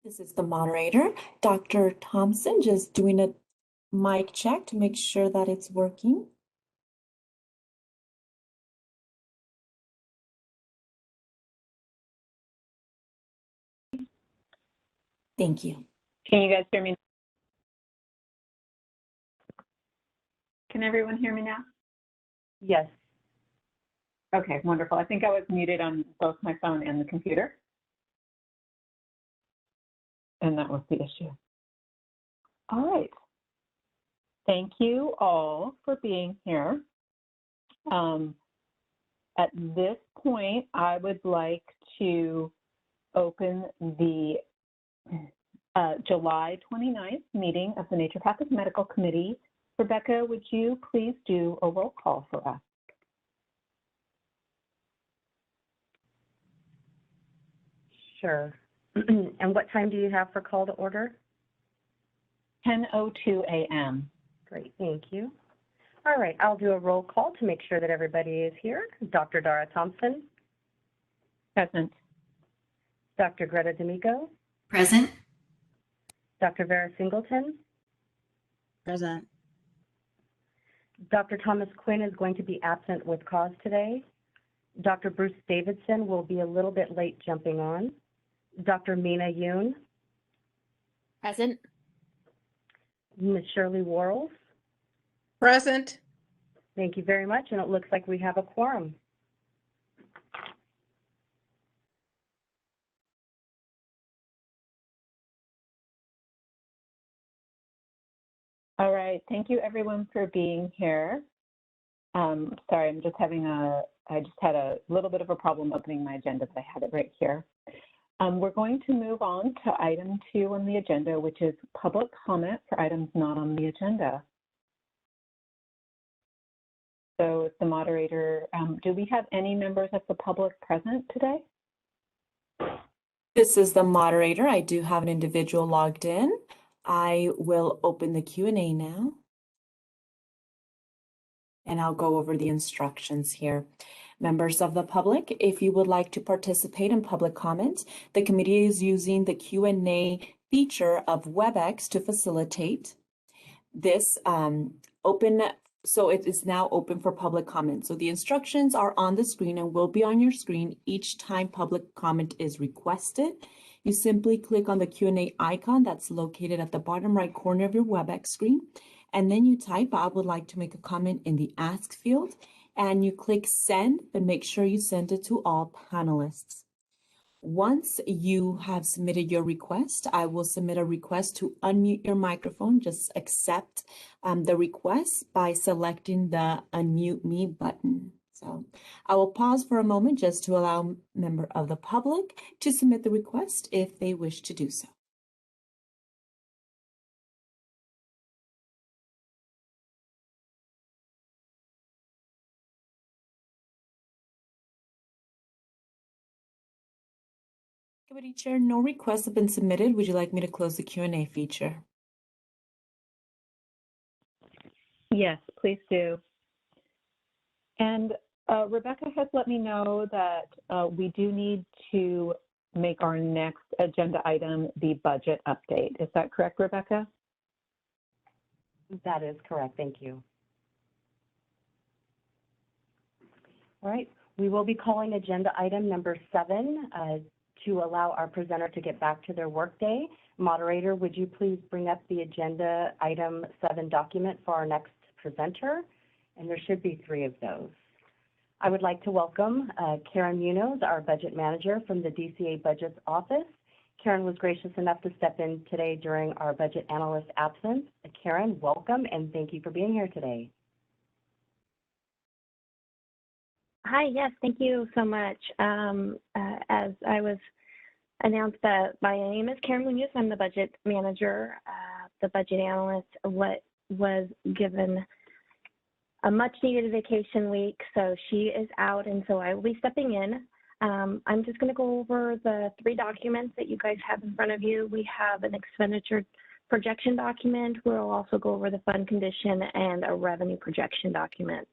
This is the moderator, Dr. Thompson, just doing a mic check to make sure that it's working. Thank you. Can you guys hear me? Can everyone hear me now? Yes. Okay, wonderful. I think I was muted on both my phone and the computer. And that was the issue. All right. Thank you all for being here. At this point, I would like to open the July 29th meeting of the Naturopathic Medical Committee. Rebecca, would you please do a roll call for us? Sure. And what time do you have for call to order? 10:02 a.m. Great, thank you. All right, I'll do a roll call to make sure that everybody is here. Dr. Dara Thompson. Present. Dr. Greta D'Amico. Present. Dr. Vera Singleton. Present. Dr. Thomas Quinn is going to be absent with cause today. Dr. Bruce Davidson will be a little bit late jumping on. Dr. Mina Yoon. Present. Ms. Shirley Worrells. Present. Thank you very much, and it looks like we have a quorum. All right, thank you everyone for being here. Sorry, I just had a little bit of a problem opening my agenda, but I had it right here. We're going to move on to item 2 on the agenda, which is public comment for items not on the agenda. So as the moderator, do we have any members of the public present today? This is the moderator. I do have an individual logged in. I will open the Q&A now. And I'll go over the instructions here. Members of the public, if you would like to participate in public comment, the committee is using the Q&A feature of WebEx to facilitate this so it is now open for public comment. So the instructions are on the screen and will be on your screen each time public comment is requested. You simply click on the Q&A icon that's located at the bottom right corner of your WebEx screen. And then you type, I would like to make a comment in the ask field, and you click send, but make sure you send it to all panelists. Once you have submitted your request, I will submit a request to unmute your microphone. Just accept the request by selecting the unmute me button. So I will pause for a moment just to allow a member of the public to submit the request if they wish to do so. Committee Chair, no requests have been submitted. Would you like me to close the Q&A feature? Yes, please do. And Rebecca has let me know that we do need to make our next agenda item the budget update. Is that correct, Rebecca? That is correct. Thank you. All right. We will be calling agenda item number 7 to allow our presenter to get back to their workday. Moderator, would you please bring up the agenda item 7 document for our next presenter? And there should be 3 of those. I would like to welcome Karen Munoz, our budget manager from the DCA Budgets Office. Karen was gracious enough to step in today during our budget analyst absence. Karen, welcome, and thank you for being here today. Hi, yes, thank you so much. As I was announced, that my name is Karen Munoz. I'm the budget manager, the budget analyst. What was given a much needed vacation week, so she is out, and so I will be stepping in. I'm just going to go over the 3 documents that you guys have in front of you. We have an expenditure projection document. We'll also go over the fund condition and a revenue projection document.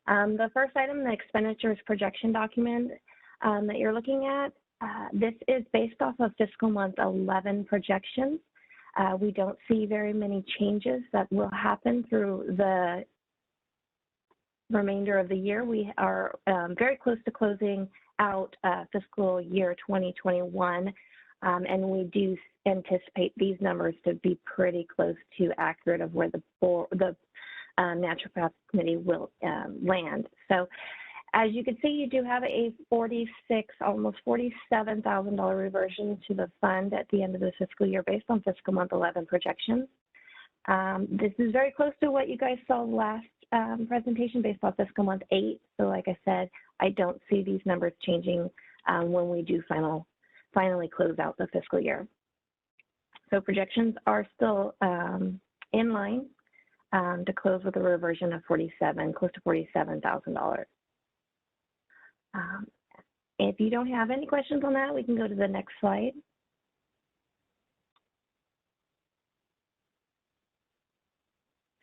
The first item, the expenditures projection document that you're looking at, This is based off of fiscal month 11 projections. We don't see very many changes that will happen through the remainder of the year. We are very close to closing out fiscal year 2021, and we do anticipate these numbers to be pretty close to accurate of where the Naturopathic Committee will land. So as you can see, you do have a almost $47,000 reversion to the fund at the end of the fiscal year based on fiscal month 11 projections. This is very close to what you guys saw last presentation based on fiscal month 8. So like I said, I don't see these numbers changing when we do finally close out the fiscal year. So projections are still in line to close with a reversion of close to $47,000. If you don't have any questions on that, we can go to the next slide.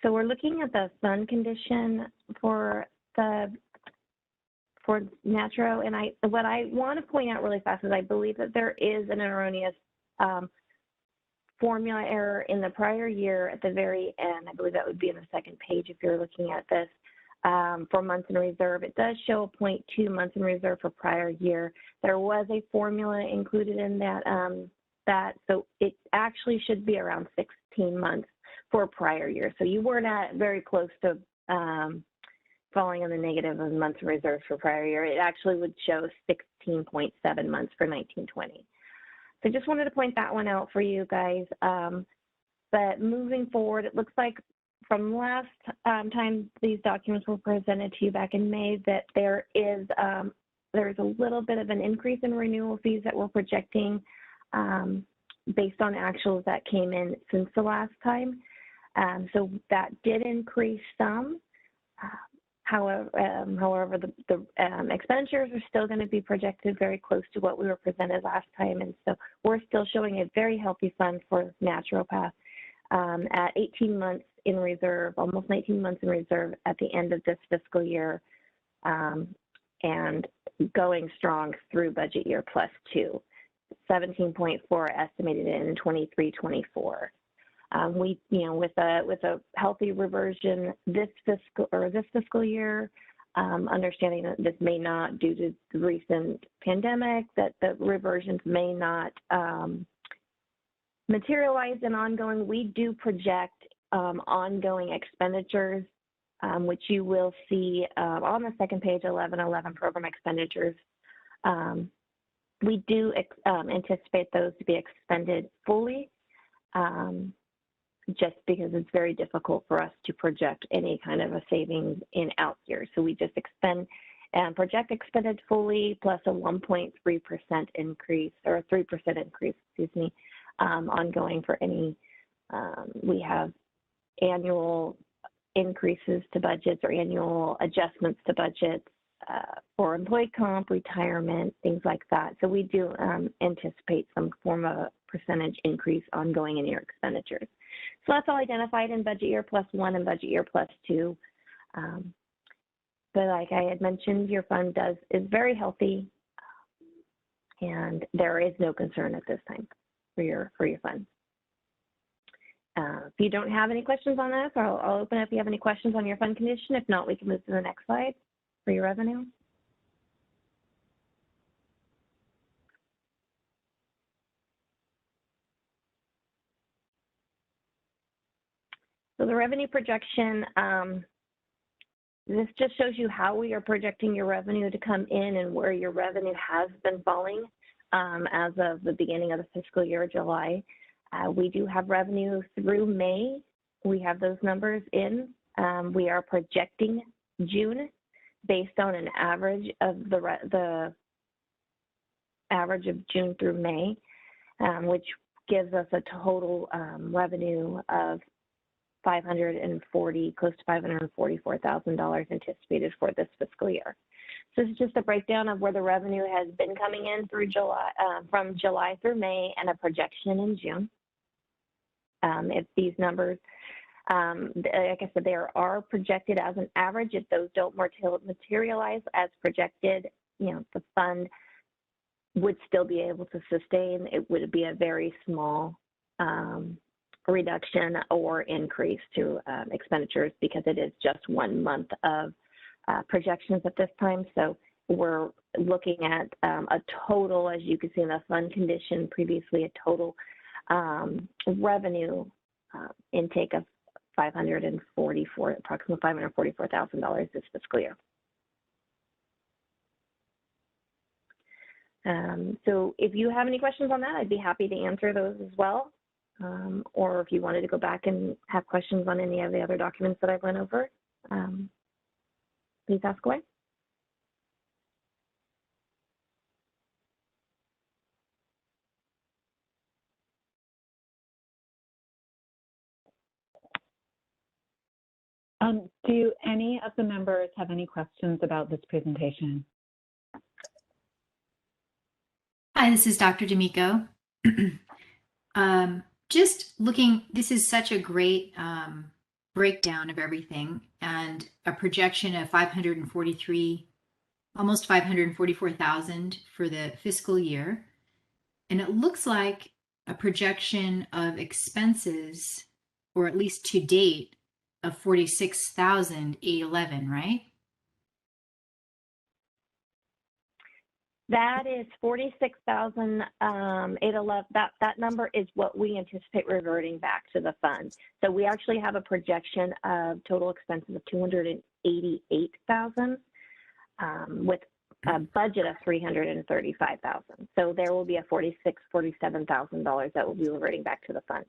So we're looking at the fund condition for Naturo, and what I want to point out really fast is I believe that there is an erroneous formula error in the prior year at the very end. I believe that would be in the second page if you're looking at this. For months in reserve, it does show 0.2 months in reserve for prior year. There was a formula included in that, so it actually should be around 16 months for prior year. So you were not very close to falling in the negative of months in reserve for prior year. It actually would show 16.7 months for 1920. So just wanted to point that one out for you guys. But moving forward, it looks like from last time these documents were presented to you back in May that there's a little bit of an increase in renewal fees that we're projecting based on actuals that came in since the last time. So that did increase some. However, the expenditures are still going to be projected very close to what we were presented last time. And so we're still showing a very healthy fund for naturopath at 18 months in reserve, almost 19 months in reserve at the end of this fiscal year, and going strong through budget year +2, 17.4 estimated in 23-24. We, with a healthy reversion this fiscal year, understanding that this may not, due to the recent pandemic, that the reversions may not materialize in ongoing. We do project ongoing expenditures, which you will see on the second page, 1111 program expenditures. We do anticipate those to be expended fully, just because it's very difficult for us to project any kind of a savings in out years. So we just project expended fully plus a 1.3% increase, or a 3% increase, excuse me, ongoing for any, we have annual increases to budgets or annual adjustments to budgets for employee comp, retirement, things like that. So we do anticipate some form of percentage increase ongoing in your expenditures. So that's all identified in budget year +1 and budget year +2. But like I had mentioned, your fund is very healthy, and there is no concern at this time for your fund. If you don't have any questions on this, I'll open up if you have any questions on your fund condition. If not, we can move to the next slide for your revenue. So the revenue projection, this just shows you how we are projecting your revenue to come in and where your revenue has been falling as of the beginning of the fiscal year, July. We do have revenue through May. We have those numbers in. We are projecting June based on an average of the average of June through May, which gives us a total revenue of close to $544,000 anticipated for this fiscal year. So this is just a breakdown of where the revenue has been coming in through July, from July through May, and a projection in June. If these numbers, like I said, they are projected as an average. If those don't materialize as projected, the fund would still be able to sustain. It would be a very small reduction or increase to expenditures because it is just 1 month of projections at this time. So we're looking at a total, as you can see in the fund condition previously, a total revenue intake of approximately $544,000 this fiscal year. So if you have any questions on that, I'd be happy to answer those as well. Or if you wanted to go back and have questions on any of the other documents that I went over, please ask away. Do any of the members have any questions about this presentation? Hi, this is Dr. D'Amico. Just looking, this is such a great breakdown of everything, and a projection of almost 544,000 for the fiscal year. And it looks like a projection of expenses, or at least to date, of 46,811, right? That is 46,811. That number is what we anticipate reverting back to the fund. So we actually have a projection of total expenses of 288,000 with a budget of 335,000. So there will be a $47,000 that will be reverting back to the fund.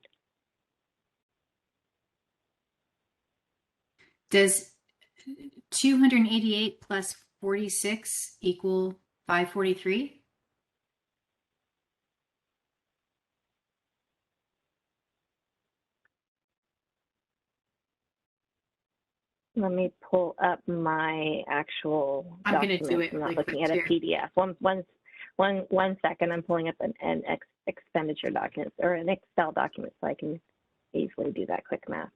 Does 288 plus 46 equal 543? Let me pull up my actual I'm going to document. do it I'm not really looking quick at a here. PDF. One second. I'm pulling up an expenditure document or an Excel document so I can easily do that quick math.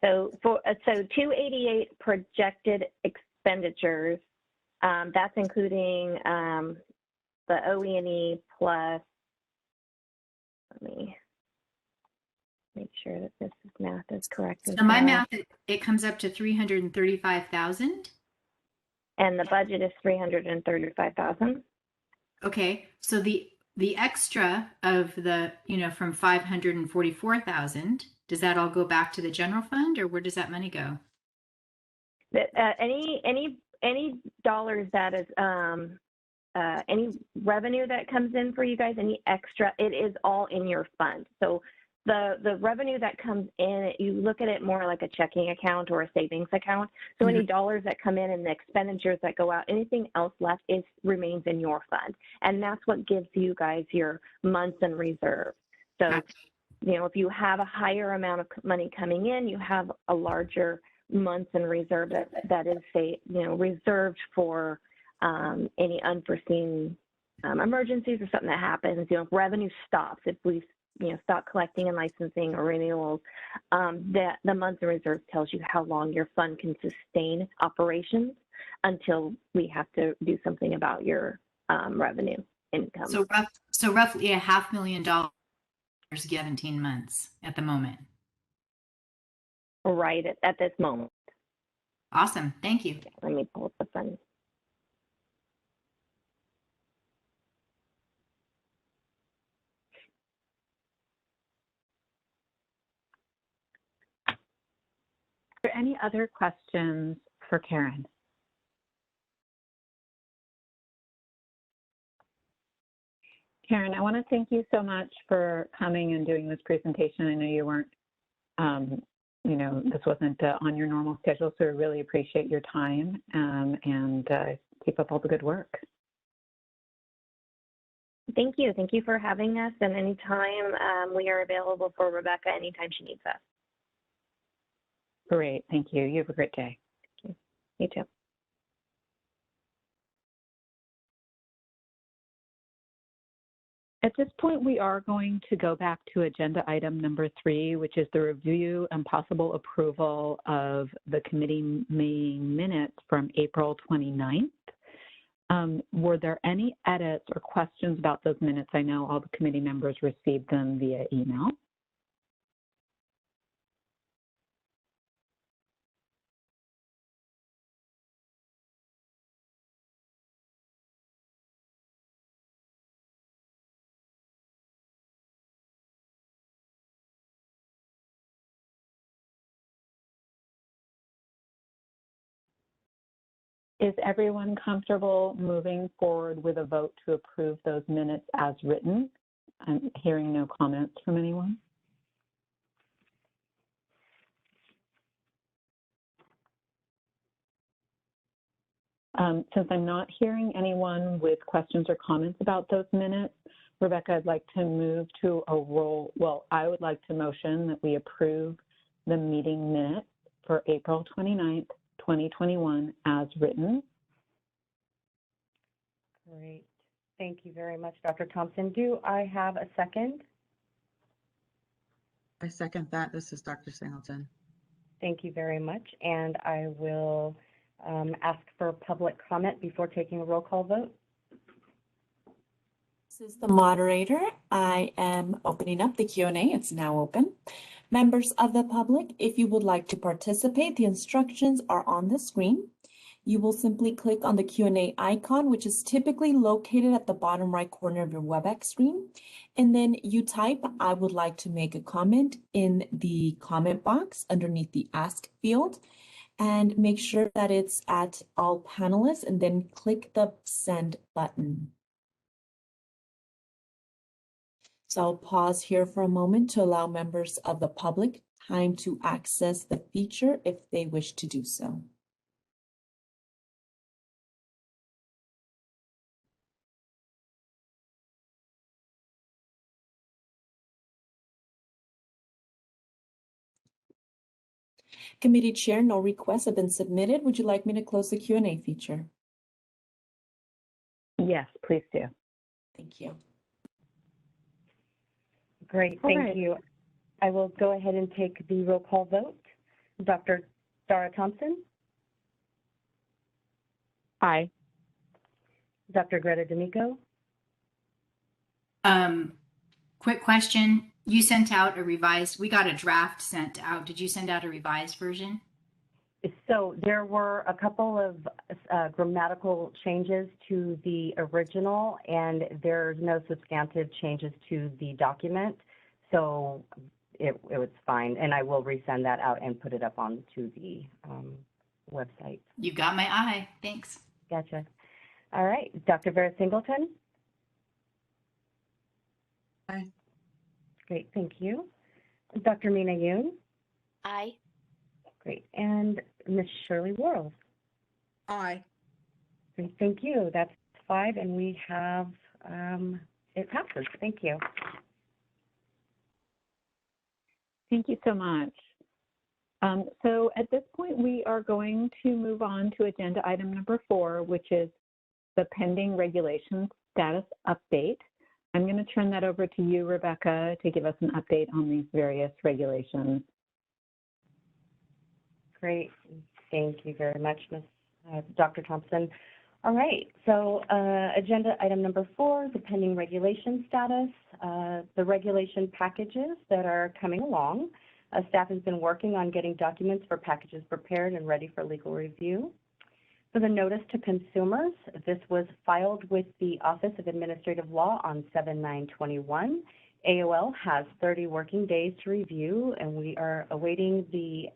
So 288 projected expenditures. That's including the OE&E plus. Let me make sure that this math is correct. So my math, it comes up to 335,000. And the budget is 335,000. Okay, so the extra of the, from 544,000, does that all go back to the general fund, or where does that money go? Any dollars that is any revenue that comes in for you guys, any extra, it is all in your fund. So the revenue that comes in, you look at it more like a checking account or a savings account. So any dollars that come in and the expenditures that go out, anything else left remains in your fund. And that's what gives you guys your months in reserve. So, if you have a higher amount of money coming in, you have a larger months in reserve that is, say, reserved for any unforeseen emergencies or something that happens. If revenue stops, if we stop collecting and licensing or renewals, that the months in reserve tells you how long your fund can sustain operations until we have to do something about your revenue income. So roughly $500,000 17 months at the moment. Right at this moment. Awesome. Thank you. Let me pull up the fund. Are there any other questions for Karen? Karen, I want to thank you so much for coming and doing this presentation. I know you weren't, this wasn't on your normal schedule, so I really appreciate your time and keep up all the good work. Thank you. Thank you for having us. And anytime we are available for Rebecca, anytime she needs us. Great. Thank you. You have a great day. Thank you. You too. At this point, we are going to go back to agenda item number 3, which is the review and possible approval of the committee meeting minutes from April 29th. Were there any edits or questions about those minutes? I know all the committee members received them via email. Is everyone comfortable moving forward with a vote to approve those minutes as written? I'm hearing no comments from anyone. Since I'm not hearing anyone with questions or comments about those minutes, Rebecca, I'd like to move to a roll. Well, I would like to motion that we approve the meeting minutes for April 29th, 2021 as written. Great. Thank you very much, Dr. Thompson. Do I have a second? I second that. This is Dr. Singleton. Thank you very much. And I will ask for public comment before taking a roll call vote. This is the moderator. I am opening up the Q&A. It's now open. Members of the public, if you would like to participate, the instructions are on the screen. You will simply click on the Q&A icon, which is typically located at the bottom right corner of your WebEx screen. And then you type, I would like to make a comment in the comment box underneath the Ask field. And make sure that it's at all panelists and then click the send button. So I'll pause here for a moment to allow members of the public time to access the feature if they wish to do so. Committee Chair, no requests have been submitted. Would you like me to close the Q&A feature? Yes, please do. Thank you. Great, thank you. I will go ahead and take the roll call vote. Dr. Dara Thompson? Aye. Dr. Greta D'Amico? Quick question. You sent out a revised, we got a draft sent out. Did you send out a revised version? So there were a couple of grammatical changes to the original, and there's no substantive changes to the document. So it was fine, and I will resend that out and put it up onto the website. You got my eye. Thanks. Gotcha. All right, Dr. Vera Singleton? Aye. Great, thank you. Dr. Mina Yoon? Aye. Great, and Ms. Shirley Worrell? Aye. Great, thank you. That's 5, and we have, it passes. Thank you. Thank you so much. So at this point, we are going to move on to agenda item number 4, which is the pending regulations status update. I'm going to turn that over to you, Rebecca, to give us an update on these various regulations. Great. Thank you very much, Dr. Thompson. All right, so agenda item number 4, the pending regulation status, the regulation packages that are coming along. Staff has been working on getting documents for packages prepared and ready for legal review. For the notice to consumers, this was filed with the Office of Administrative Law on 7/9/21. AOL has 30 working days to review, and we are awaiting the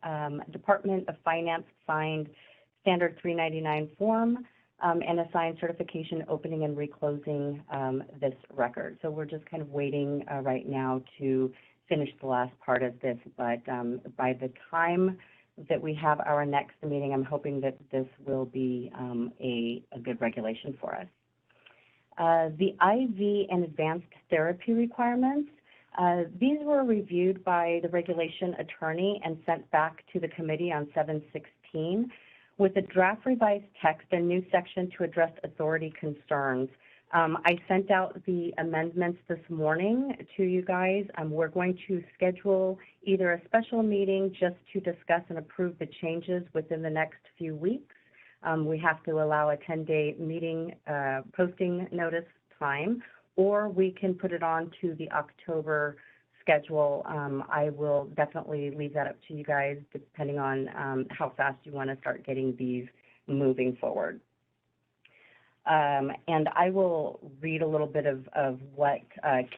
Department of Finance signed Standard 399 form and a signed certification opening and reclosing this record. So we're just kind of waiting right now to finish the last part of this, but by the time that we have our next meeting, I'm hoping that this will be a good regulation for us. The IV and advanced therapy requirements, these were reviewed by the regulation attorney and sent back to the committee on 7/16 with a draft revised text and new section to address authority concerns. I sent out the amendments this morning to you guys. We're going to schedule either a special meeting just to discuss and approve the changes within the next few weeks, we have to allow a 10-day meeting posting notice time, or we can put it on to the October schedule. I will definitely leave that up to you guys depending on how fast you want to start getting these moving forward. And I will read a little bit of what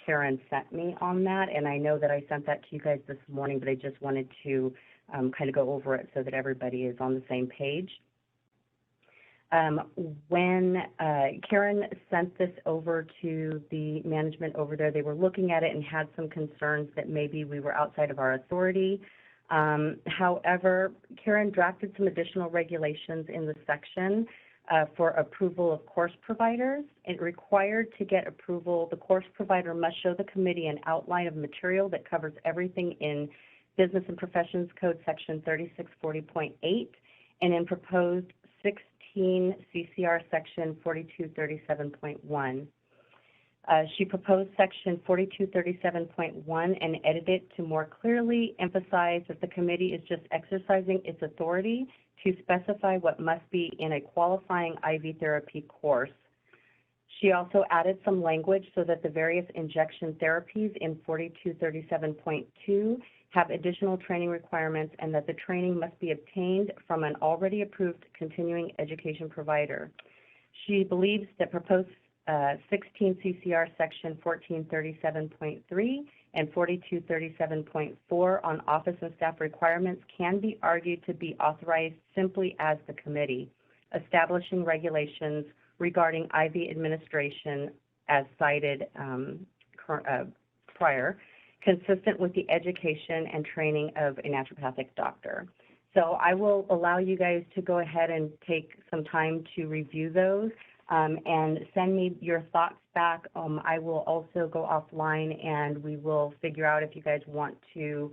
Karen sent me on that, and I know that I sent that to you guys this morning, but I just wanted to kind of go over it so that everybody is on the same page. When Karen sent this over to the management over there, they were looking at it and had some concerns that maybe we were outside of our authority. However, Karen drafted some additional regulations in the section for approval of course providers. It required to get approval, the course provider must show the committee an outline of material that covers everything in Business and Professions Code section 3640.8 and in proposed 16 CCR section 4237.1. She proposed section 4237.1 and edited it to more clearly emphasize that the committee is just exercising its authority to specify what must be in a qualifying IV therapy course. She also added some language so that the various injection therapies in 4237.2 have additional training requirements and that the training must be obtained from an already approved continuing education provider. She believes that proposed 16 CCR section 1437.3 and 4237.4 on office and staff requirements can be argued to be authorized simply as the committee, establishing regulations regarding IV administration as cited prior, consistent with the education and training of a naturopathic doctor. So I will allow you guys to go ahead and take some time to review those and send me your thoughts back. I will also go offline and we will figure out if you guys want to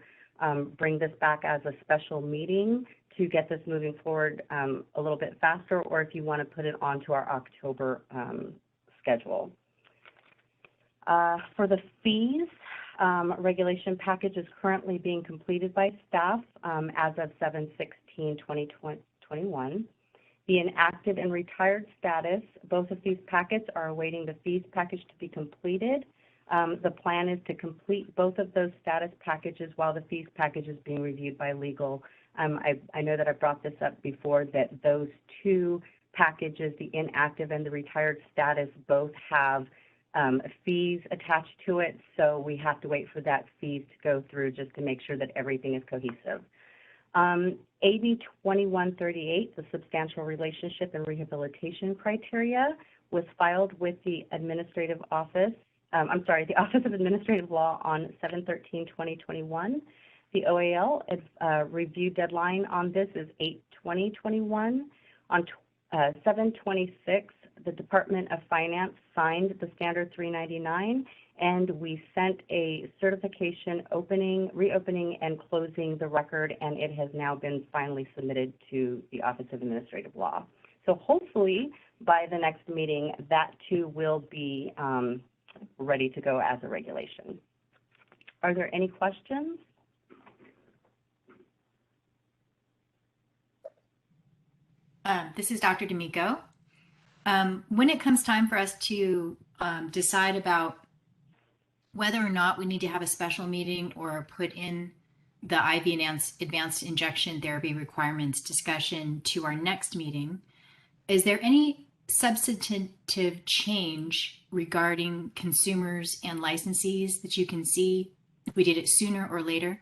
bring this back as a special meeting to get this moving forward a little bit faster, or if you want to put it onto our October schedule. For the fees, regulation package is currently being completed by staff as of 7/16/2021. The inactive and retired status, both of these packets are awaiting the fees package to be completed. The plan is to complete both of those status packages while the fees package is being reviewed by legal. I know that I brought this up before, that those two packages, the inactive and the retired status, both have fees attached to it, so we have to wait for that fees to go through just to make sure that everything is cohesive. AB 2138, the Substantial Relationship and Rehabilitation Criteria, was filed with the Administrative Office, the Office of Administrative Law on 7/13/2021. The OAL review deadline on this is 8/20/21. On 7/26, the Department of Finance signed the Standard 399, and we sent a certification reopening and closing the record, and it has now been finally submitted to the Office of Administrative Law. So hopefully by the next meeting, that too will be ready to go as a regulation. Are there any questions? This is Dr. D'Amico. When it comes time for us to decide about whether or not we need to have a special meeting or put in the IV advanced injection therapy requirements discussion to our next meeting, is there any substantive change regarding consumers and licensees that you can see if we did it sooner or later?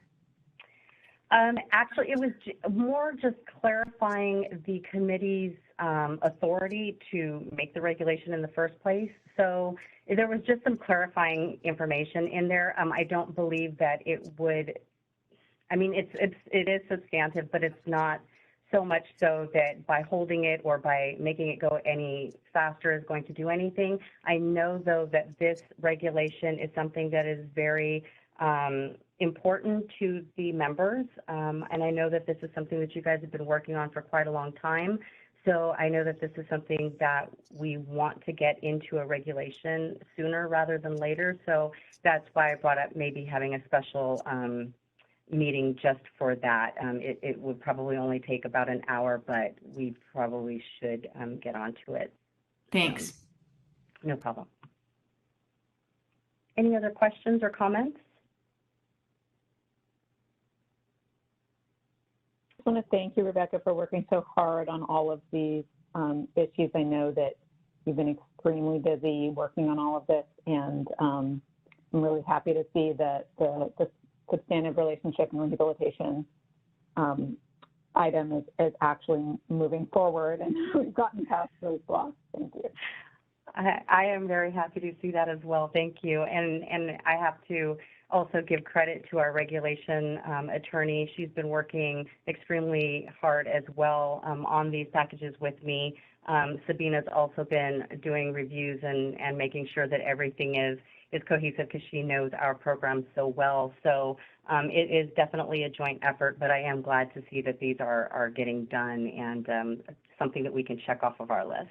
Actually, it was more just clarifying the committee's authority to make the regulation in the first place. So there was just some clarifying information in there. I don't believe that it would, I mean, it is substantive, but it's not so much so that by holding it or by making it go any faster is going to do anything. I know, though, that this regulation is something that is very important to the members, and I know that this is something that you guys have been working on for quite a long time. So I know that this is something that we want to get into a regulation sooner rather than later. So that's why I brought up maybe having a special meeting just for that. It would probably only take about an hour, but we probably should get onto it. Thanks. No problem. Any other questions or comments? I want to thank you, Rebecca, for working so hard on all of these issues. I know that you've been extremely busy working on all of this, and I'm really happy to see that the substantive relationship and rehabilitation item is actually moving forward, and we've gotten past those blocks. Thank you. I am very happy to see that as well. Thank you. And I have to also give credit to our regulation attorney. She's been working extremely hard as well on these packages with me. Sabina's also been doing reviews and making sure that everything is cohesive because she knows our program so well. So it is definitely a joint effort, but I am glad to see that these are getting done and something that we can check off of our list.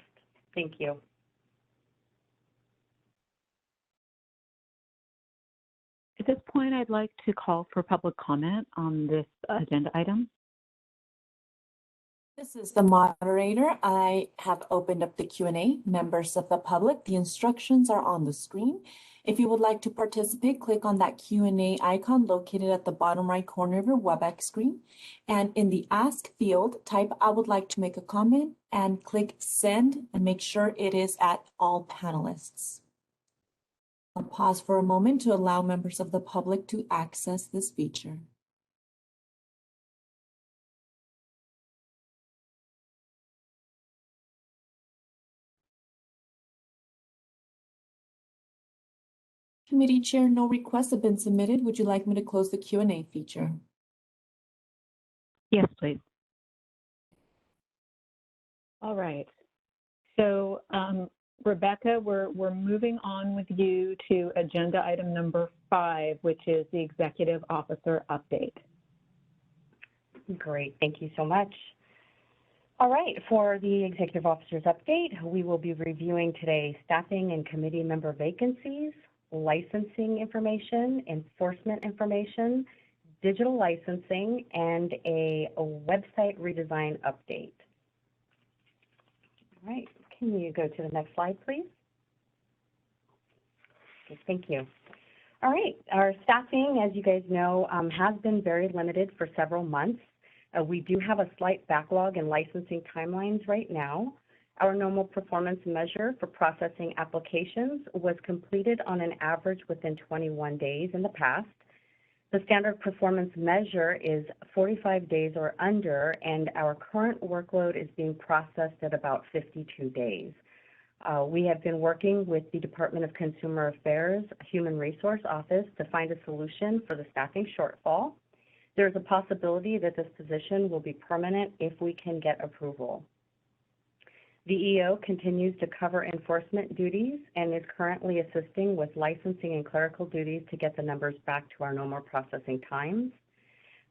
Thank you. At this point, I'd like to call for public comment on this agenda item. This is the moderator. I have opened up the Q&A. Members of the public, the instructions are on the screen. If you would like to participate, click on that Q&A icon located at the bottom right corner of your WebEx screen. And in the Ask field, type "I would like to make a comment" and click Send, and make sure it is at all panelists. I'll pause for a moment to allow members of the public to access this feature. Committee Chair, no requests have been submitted. Would you like me to close the Q&A feature? Yes, please. All right. So, Rebecca, we're moving on with you to agenda item number 5, which is the Executive Officer Update. Great, thank you so much. All right, for the Executive Officer's Update, we will be reviewing today staffing and committee member vacancies, licensing information, enforcement information, digital licensing, and a website redesign update. All right. Can you go to the next slide, please? Okay, thank you. All right, our staffing, as you guys know, has been very limited for several months. We do have a slight backlog in licensing timelines right now. Our normal performance measure for processing applications was completed on an average within 21 days in the past. The standard performance measure is 45 days or under, and our current workload is being processed at about 52 days. We have been working with the Department of Consumer Affairs Human Resource Office to find a solution for the staffing shortfall. There's a possibility that this position will be permanent if we can get approval. The EO continues to cover enforcement duties and is currently assisting with licensing and clerical duties to get the numbers back to our normal processing times.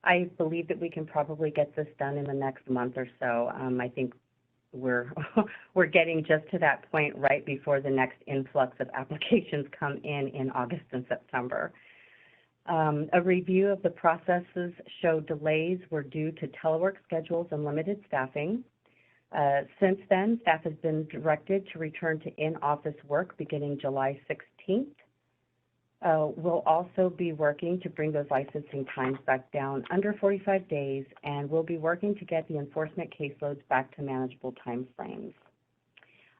I believe that we can probably get this done in the next month or so. I think we're getting just to that point right before the next influx of applications come in August and September. A review of the processes showed delays were due to telework schedules and limited staffing. Since then, staff has been directed to return to in-office work beginning July 16th. We'll also be working to bring those licensing times back down under 45 days, and we'll be working to get the enforcement caseloads back to manageable timeframes.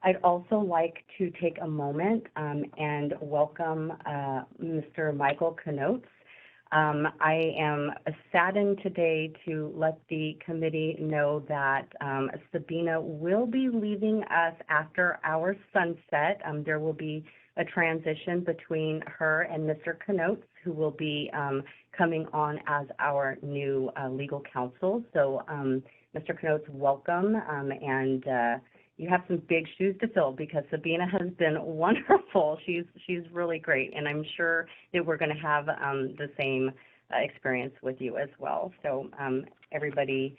I'd also like to take a moment and welcome Mr. Michael Knotes. I am saddened today to let the committee know that Sabina will be leaving us after our sunset. There will be a transition between her and Mr. Knotes, who will be coming on as our new legal counsel. So Mr. Knotes, welcome, and you have some big shoes to fill because Sabina has been wonderful. She's really great, and I'm sure that we're going to have the same experience with you as well. So everybody,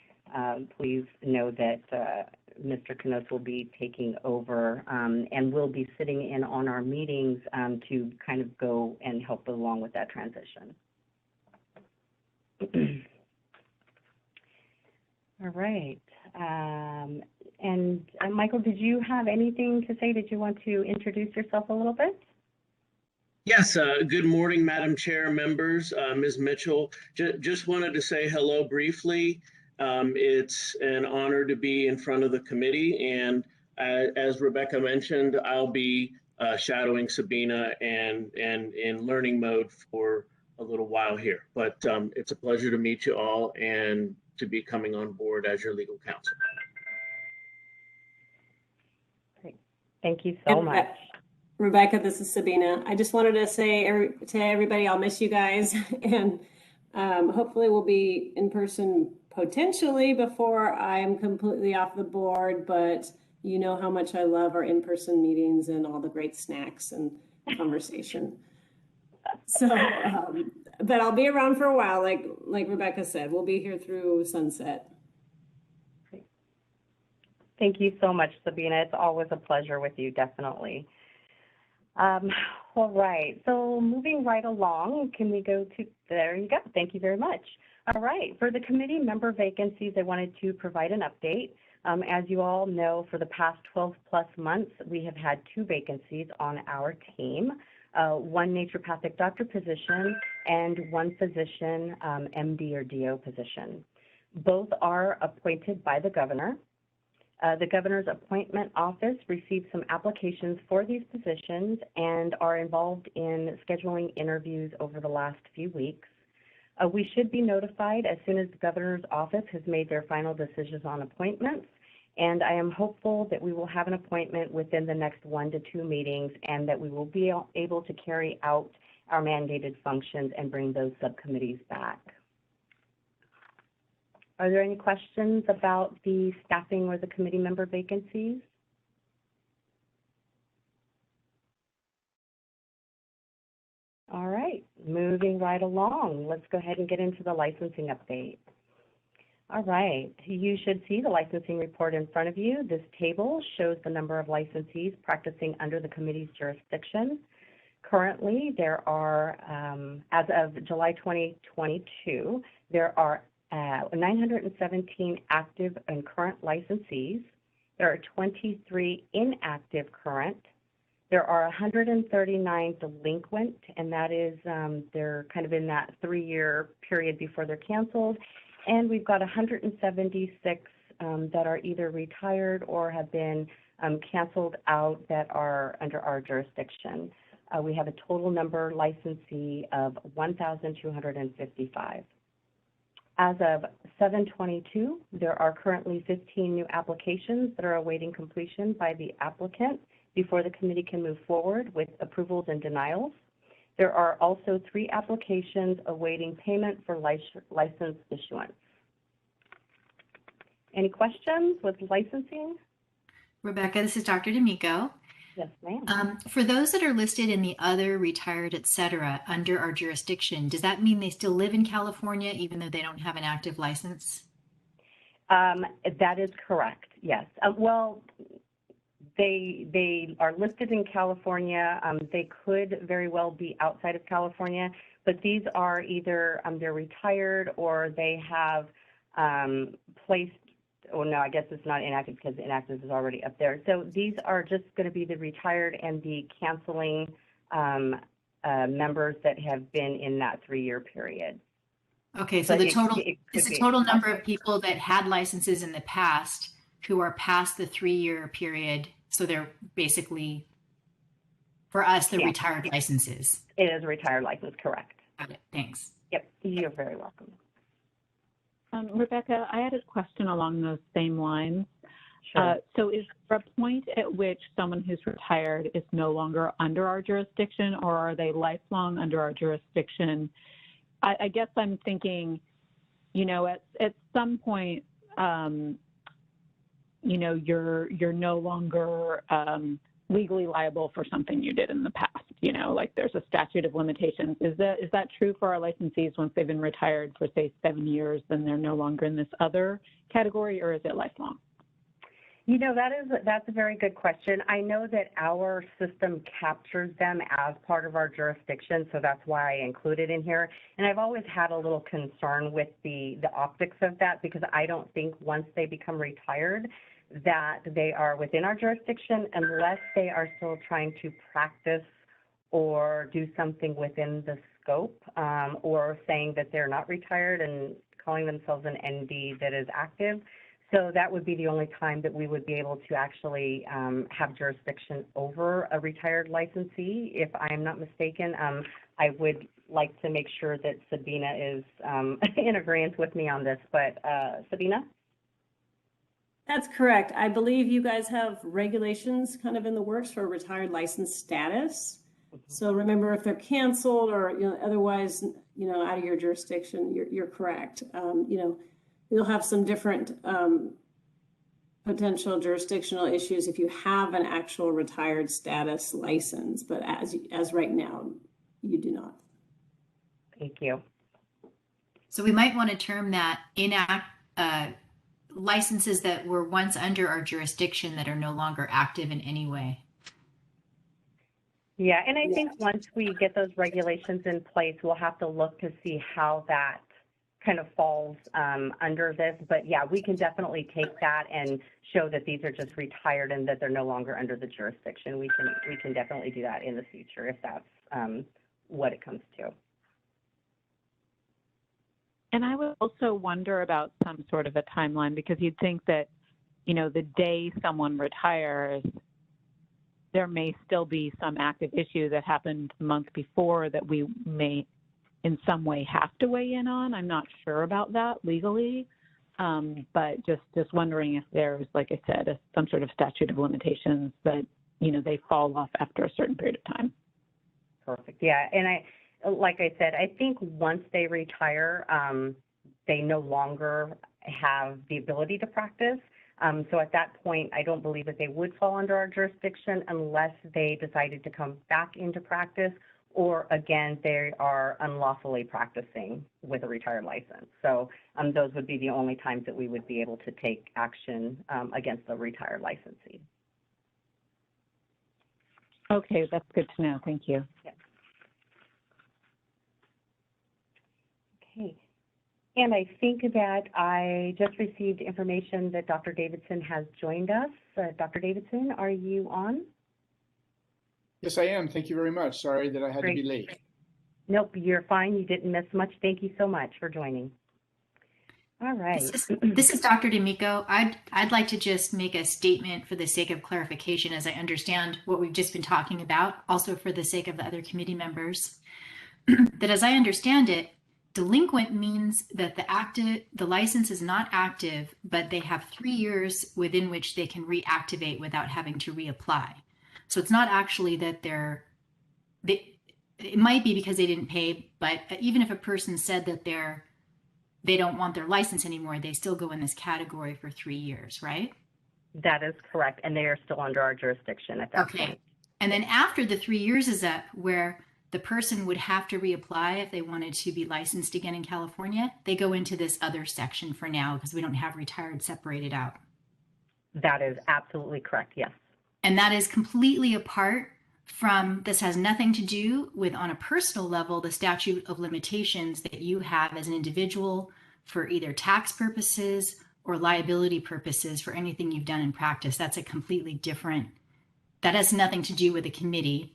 please know that Mr. Knotes will be taking over and will be sitting in on our meetings to kind of go and help along with that transition. All right. And Michael, did you have anything to say? Did you want to introduce yourself a little bit? Yes, good morning, Madam Chair, members, Ms. Mitchell. Just wanted to say hello briefly. It's an honor to be in front of the committee, and as Rebecca mentioned, I'll be shadowing Sabina and in learning mode for a little while here. But it's a pleasure to meet you all and to be coming on board as your legal counsel. Great. Thank you so much. Rebecca, this is Sabina. I just wanted to say to everybody, I'll miss you guys, and hopefully we'll be in person potentially before I am completely off the board, but you know how much I love our in-person meetings and all the great snacks and conversation. So, but I'll be around for a while, like Rebecca said. We'll be here through sunset. Thank you so much, Sabina. It's always a pleasure with you, definitely. All right, so moving right along, can we go to, there you go, thank you very much. All right, for the committee member vacancies, I wanted to provide an update. As you all know, for the past 12 plus months, we have had 2 vacancies on our team, 1 naturopathic doctor position and 1 physician MD or DO position. Both are appointed by the governor. The governor's appointment office received some applications for these positions and are involved in scheduling interviews over the last few weeks. We should be notified as soon as the governor's office has made their final decisions on appointments, and I am hopeful that we will have an appointment within the next 1 to 2 meetings and that we will be able to carry out our mandated functions and bring those subcommittees back. Are there any questions about the staffing or the committee member vacancies? All right, moving right along. Let's go ahead and get into the licensing update. All right, you should see the licensing report in front of you. This table shows the number of licensees practicing under the committee's jurisdiction. Currently, there are, as of July 2022, there are 917 active and current licensees. There are 23 inactive current. There are 139 delinquent, and that is, they're kind of in that 3-year period before they're canceled. And we've got 176 that are either retired or have been canceled out that are under our jurisdiction. We have a total number licensee of 1,255. As of 7/22, there are currently 15 new applications that are awaiting completion by the applicant before the committee can move forward with approvals and denials. There are also 3 applications awaiting payment for license issuance. Any questions with licensing? Rebecca, this is Dr. D'Amico. Yes, ma'am. For those that are listed in the other, retired, et cetera, under our jurisdiction, does that mean they still live in California even though they don't have an active license? That is correct, yes. Well, they are listed in California. They could very well be outside of California, but these are either they're retired or they have placed. Oh, no, I guess it's not inactive because inactive is already up there. So these are just going to be the retired and the canceling members that have been in that 3-year period. Okay, so the total number of people that had licenses in the past who are past the 3-year period. So they're basically, for us, the retired licenses. It is a retired license, correct. Got it, thanks. Yep, you're very welcome. Rebecca, I had a question along those same lines. Sure. So is there a point at which someone who's retired is no longer under our jurisdiction, or are they lifelong under our jurisdiction? I guess I'm thinking, you know, at some point, you know, you're no longer legally liable for something you did in the past. You know, like there's a statute of limitations. Is that true for our licensees once they've been retired for, say, 7 years, then they're no longer in this other category, or is it lifelong? You know, that's a very good question. I know that our system captures them as part of our jurisdiction, so that's why I include it in here. And I've always had a little concern with the optics of that, because I don't think once they become retired that they are within our jurisdiction unless they are still trying to practice or do something within the scope, or saying that they're not retired and calling themselves an ND that is active. So that would be the only time that we would be able to actually have jurisdiction over a retired licensee, if I'm not mistaken. I would like to make sure that Sabina is in agreement with me on this, but Sabina? That's correct. I believe you guys have regulations kind of in the works for retired license status. So remember, if they're canceled or otherwise out of your jurisdiction, you're correct. You'll have some different potential jurisdictional issues if you have an actual retired status license, but as right now, you do not. Thank you. So we might want to term that licenses that were once under our jurisdiction that are no longer active in any way. Yeah, and I think once we get those regulations in place, we'll have to look to see how that kind of falls under this. But yeah, we can definitely take that and show that these are just retired and that they're no longer under the jurisdiction. We can definitely do that in the future if that's what it comes to. And I would also wonder about some sort of a timeline, because you'd think that, the day someone retires, there may still be some active issue that happened the month before that we may in some way have to weigh in on. I'm not sure about that legally, but just wondering if there's, like I said, some sort of statute of limitations that, they fall off after a certain period of time. Perfect. Yeah, and like I said, I think once they retire, they no longer have the ability to practice. So at that point, I don't believe that they would fall under our jurisdiction unless they decided to come back into practice, or again, they are unlawfully practicing with a retired license. So those would be the only times that we would be able to take action against the retired licensee. Okay, that's good to know. Thank you. Yes. Okay. And I think that I just received information that Dr. Davidson has joined us. Dr. Davidson, are you on? Yes, I am. Thank you very much. Sorry that I had to be late. Nope, you're fine. You didn't miss much. Thank you so much for joining. All right. This is Dr. D'Amico. I'd like to just make a statement for the sake of clarification, as I understand what we've just been talking about, also for the sake of the other committee members, that as I understand it, delinquent means that the license is not active, but they have 3 years within which they can reactivate without having to reapply. So it's not actually that it might be because they didn't pay, but even if a person said that they don't want their license anymore, they still go in this category for 3 years, right? That is correct, and they are still under our jurisdiction at that point. And then after the 3 years is up, where the person would have to reapply if they wanted to be licensed again in California, they go into this other section for now because we don't have retired separated out. That is absolutely correct, yes. And that is completely apart from, this has nothing to do with, on a personal level, the statute of limitations that you have as an individual for either tax purposes or liability purposes for anything you've done in practice. That's a completely different, that has nothing to do with a committee.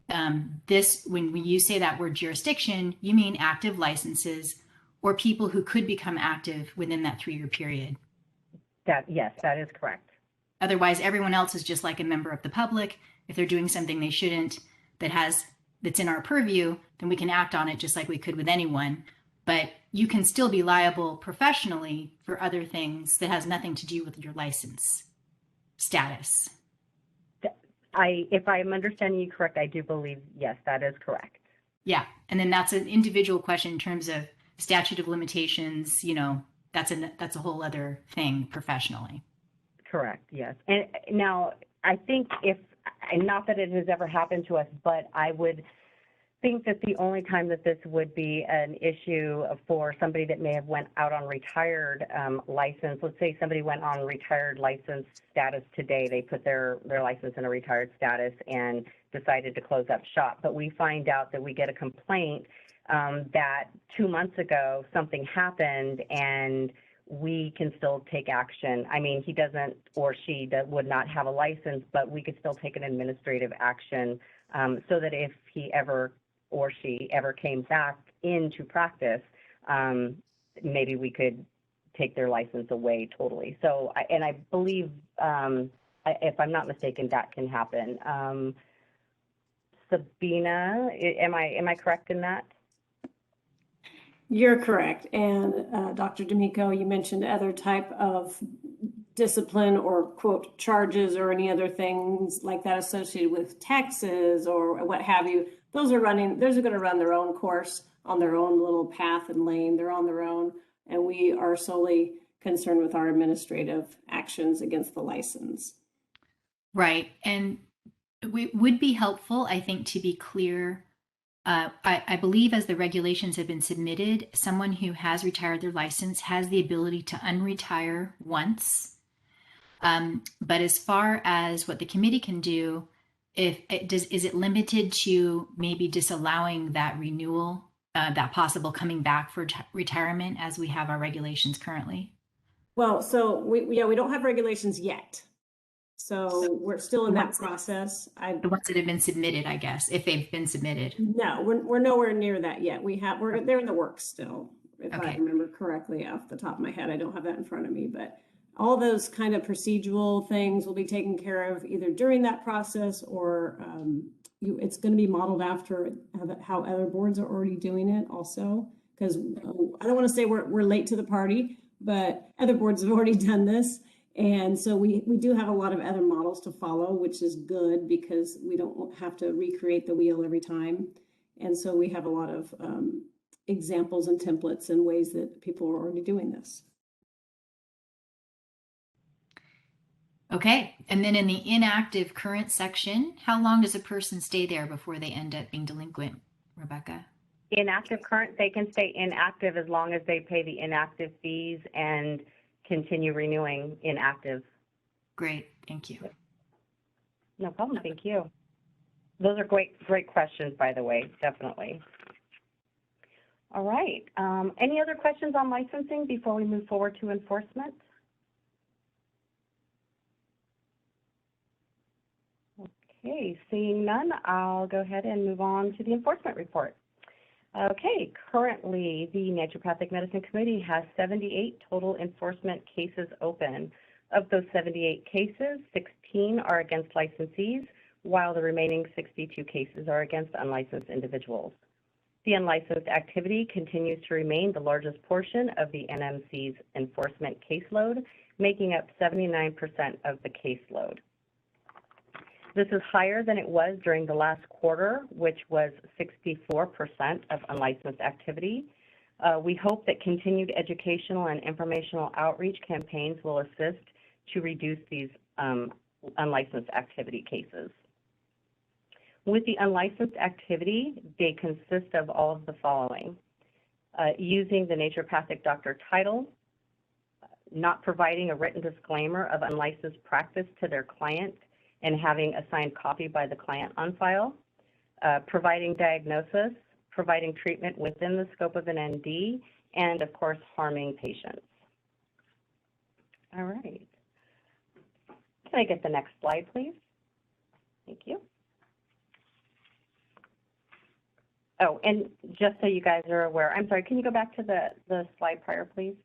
When you say that word jurisdiction, you mean active licenses or people who could become active within that 3-year period. Yes, that is correct. Otherwise, everyone else is just like a member of the public. If they're doing something they shouldn't, that's in our purview, then we can act on it just like we could with anyone. But you can still be liable professionally for other things that has nothing to do with your license status. If I'm understanding you correct, I do believe, yes, that is correct. Yeah, and then that's an individual question in terms of statute of limitations, that's a whole other thing professionally. Correct, yes. And now, I think not that it has ever happened to us, but I would think that the only time that this would be an issue for somebody that may have went out on retired license, let's say somebody went on retired license status today, they put their license in a retired status and decided to close up shop, but we find out that we get a complaint that 2 months ago something happened and we can still take action. I mean, he doesn't or she would not have a license, but we could still take an administrative action so that if he ever or she ever came back into practice, maybe we could take their license away totally. So, I believe, if I'm not mistaken, that can happen. Sabina, am I correct in that? You're correct. And Dr. D'Amico, you mentioned other type of discipline or quote charges or any other things like that associated with taxes or what have you. Those are going to run their own course on their own little path and lane. They're on their own, and we are solely concerned with our administrative actions against the license. Right. And it would be helpful, I think, to be clear. I believe as the regulations have been submitted, someone who has retired their license has the ability to unretire once. But as far as what the committee can do, is it limited to maybe disallowing that renewal, that possible coming back for retirement as we have our regulations currently? Well, so we don't have regulations yet. So we're still in that process. The ones that have been submitted, I guess, if they've been submitted. No, we're nowhere near that yet. They're in the works still, if Okay. I remember correctly off the top of my head. I don't have that in front of me, but all those kind of procedural things will be taken care of either during that process or it's going to be modeled after how other boards are already doing it also. Because I don't want to say we're late to the party, but other boards have already done this. And so we do have a lot of other models to follow, which is good because we don't have to recreate the wheel every time. And so we have a lot of examples and templates and ways that people are already doing this. Okay. And then in the inactive current section, how long does a person stay there before they end up being delinquent, Rebecca? Inactive current, they can stay inactive as long as they pay the inactive fees and continue renewing inactive. Great. Thank you. No problem. Thank you. Those are great questions, by the way, definitely. All right. Any other questions on licensing before we move forward to enforcement? Okay, seeing none, I'll go ahead and move on to the enforcement report. Okay, currently the Naturopathic Medicine Committee has 78 total enforcement cases open. Of those 78 cases, 16 are against licensees, while the remaining 62 cases are against unlicensed individuals. The unlicensed activity continues to remain the largest portion of the NMC's enforcement caseload, making up 79% of the caseload. This is higher than it was during the last quarter, which was 64% of unlicensed activity. We hope that continued educational and informational outreach campaigns will assist to reduce these unlicensed activity cases. With the unlicensed activity, they consist of all of the following: using the naturopathic doctor title, not providing a written disclaimer of unlicensed practice to their client, and having a signed copy by the client on file, providing diagnosis, providing treatment within the scope of an ND, and of course, harming patients. All right. Can I get the next slide, please? Thank you. Oh, and just so you guys are aware, I'm sorry, can you go back to the slide prior, please?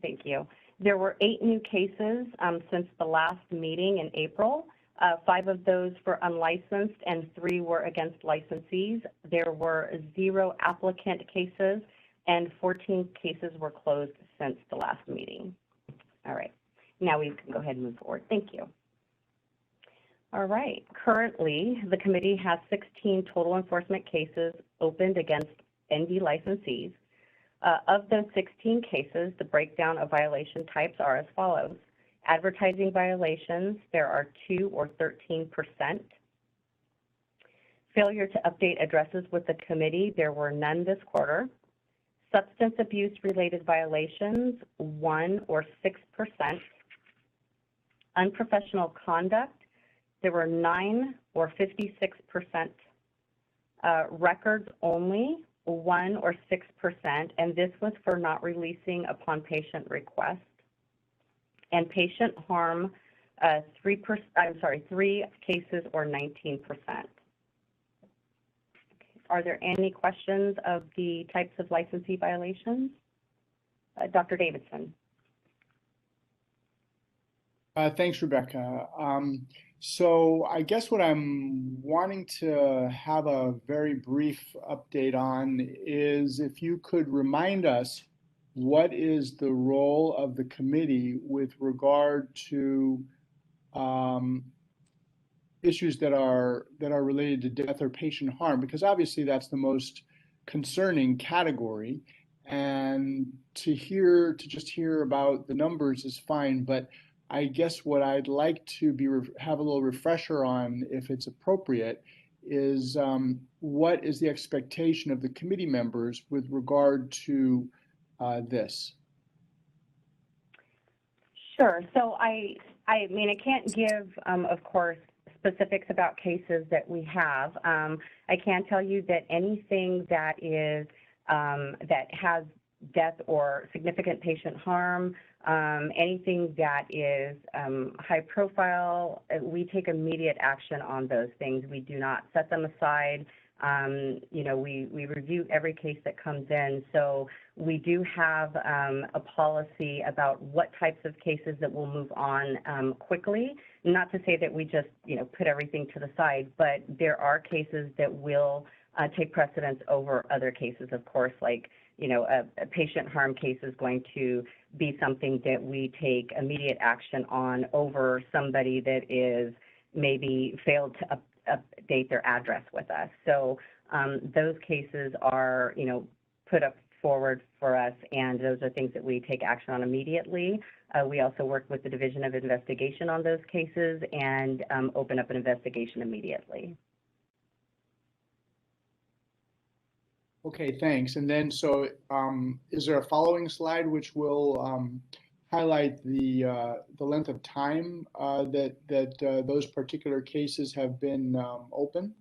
Thank you. There were 8 new cases since the last meeting in April. 5 of those were unlicensed and 3 were against licensees. There were 0 applicant cases and 14 cases were closed since the last meeting. All right, now we can go ahead and move forward. Thank you. All right, currently the committee has 16 total enforcement cases opened against ND licensees. Of those 16 cases, the breakdown of violation types are as follows. Advertising violations, there are 2 or 13%. Failure to update addresses with the committee, there were none this quarter. Substance abuse-related violations, 1 or 6%. Unprofessional conduct, there were 9 or 56%. Records only, 1 or 6%, and this was for not releasing upon patient request. And patient harm, 3 cases or 19%. Are there any questions of the types of licensee violations? Dr. Davidson. Thanks, Rebecca. So I guess what I'm wanting to have a very brief update on is if you could remind us what is the role of the committee with regard to issues that are related to death or patient harm, because obviously that's the most concerning category. And to just hear about the numbers is fine, but I guess what I'd like to have a little refresher on, if it's appropriate, is what is the expectation of the committee members with regard to this? Sure. So I mean, I can't give, of course, specifics about cases that we have. I can tell you that anything that is that has death or significant patient harm, anything that is high profile, we take immediate action on those things. We do not set them aside. You know, we review every case that comes in. So we do have a policy about what types of cases that will move on quickly. Not to say that we just, you know, put everything to the side, but there are cases that will take precedence over other cases, of course, like, you know, a patient harm case is going to be something that we take immediate action on over somebody that is maybe failed to update their address with us. So those cases are, you know, put up forward for us, and those are things that we take action on immediately. We also work with the Division of Investigation on those cases and open up an investigation immediately. Okay, thanks. And then, so is there a following slide which will highlight the length of time that those particular cases have been open?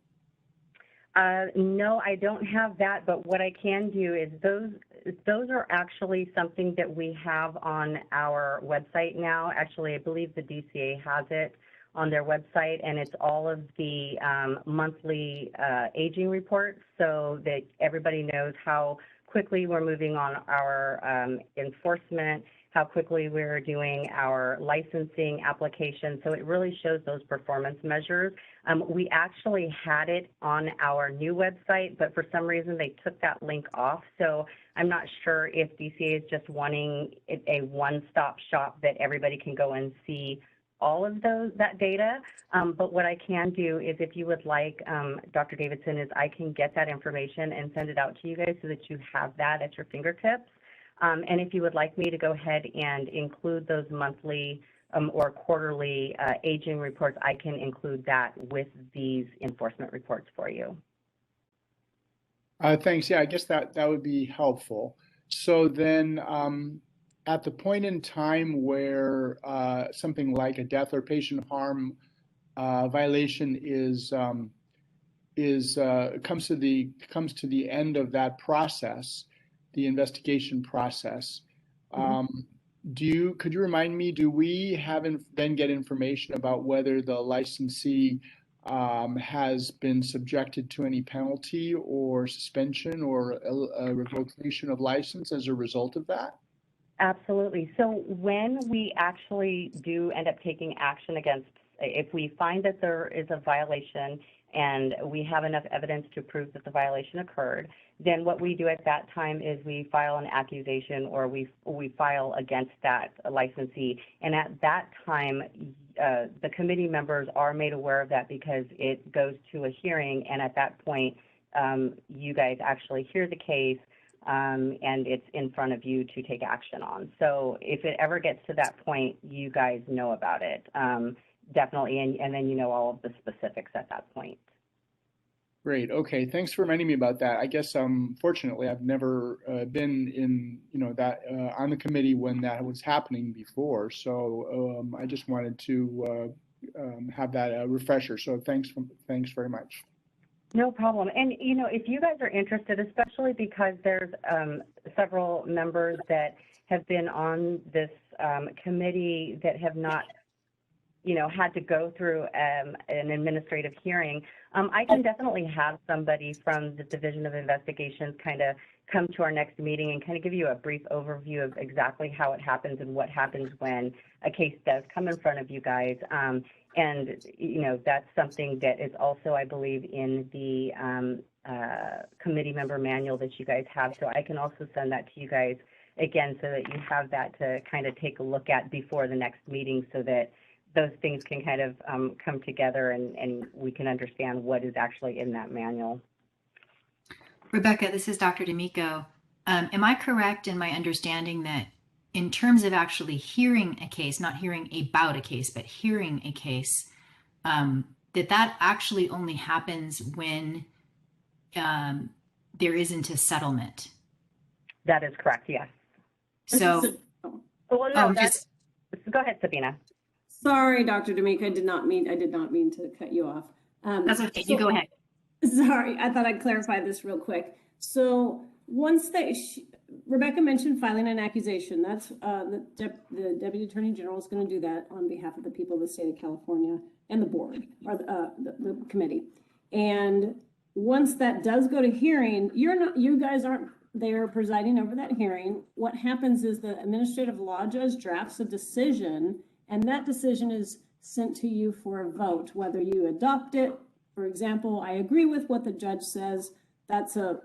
No, I don't have that, but what I can do is those are actually something that we have on our website now. Actually, I believe the DCA has it on their website, and it's all of the monthly aging reports so that everybody knows how quickly we're moving on our enforcement, how quickly we're doing our licensing application. So it really shows those performance measures. We actually had it on our new website, but for some reason they took that link off. So I'm not sure if DCA is just wanting a one-stop shop that everybody can go and see all of that data. But what I can do is, if you would like, Dr. Davidson, is I can get that information and send it out to you guys so that you have that at your fingertips. And if you would like me to go ahead and include those monthly or quarterly aging reports, I can include that with these enforcement reports for you. Thanks. Yeah, I guess that would be helpful. So then at the point in time where something like a death or patient harm violation comes to the end of that process, the investigation process, could you remind me, do we then get information about whether the licensee has been subjected to any penalty or suspension or a revocation of license as a result of that? Absolutely. So when we actually do end up taking action against, if we find that there is a violation and we have enough evidence to prove that the violation occurred, then what we do at that time is we file an accusation, or we file against that licensee. And at that time, the committee members are made aware of that because it goes to a hearing, and at that point, you guys actually hear the case, and it's in front of you to take action on. So if it ever gets to that point, you guys know about it, definitely, and then you know all of the specifics at that point. Great. Okay. Thanks for reminding me about that. I guess, fortunately, I've never been in, that on the committee when that was happening before. So I just wanted to have that refresher. So thanks very much. No problem. And, if you guys are interested, especially because there's several members that have been on this committee that have not, had to go through an administrative hearing, I can definitely have somebody from the Division of Investigations kind of come to our next meeting and kind of give you a brief overview of exactly how it happens and what happens when a case does come in front of you guys. And, that's something that is also, I believe, in the committee member manual that you guys have. So I can also send that to you guys again so that you have that to kind of take a look at before the next meeting so that those things can kind of come together and we can understand what is actually in that manual. Rebecca, this is Dr. D'Amico. Am I correct in my understanding that in terms of actually hearing a case, not hearing about a case, but hearing a case, that actually only happens when there isn't a settlement? That is correct, yes. So, well, no, go ahead, Sabina. Sorry, Dr. D'Amico, I did not mean to cut you off. That's okay, you go ahead. Sorry, I thought I'd clarify this real quick. So once Rebecca mentioned filing an accusation. That's the Deputy Attorney General is going to do that on behalf of the people of the state of California and the board or the committee. And once that does go to hearing, you guys aren't there presiding over that hearing. What happens is the administrative law judge drafts a decision, and that decision is sent to you for a vote, whether you adopt it. For example, I agree with what the judge says. That's a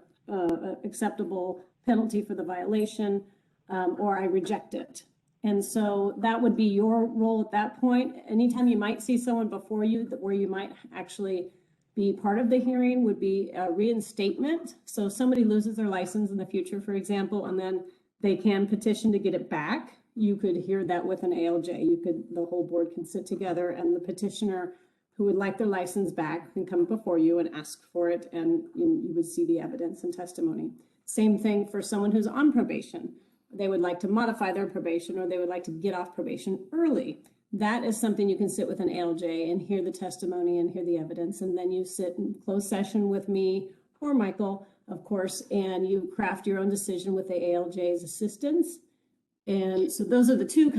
acceptable penalty for the violation, or I reject it. And so that would be your role at that point. Anytime you might see someone before you where you might actually be part of the hearing would be a reinstatement. So if somebody loses their license in the future, for example, and then they can petition to get it back, you could hear that with an ALJ. The whole board can sit together, and the petitioner who would like their license back can come before you and ask for it, and you would see the evidence and testimony. Same thing for someone who's on probation. They would like to modify their probation, or they would like to get off probation early. That is something you can sit with an ALJ and hear the testimony and hear the evidence, and then you sit in closed session with me or Michael, of course, and you craft your own decision with the ALJ's assistance. And so those are the two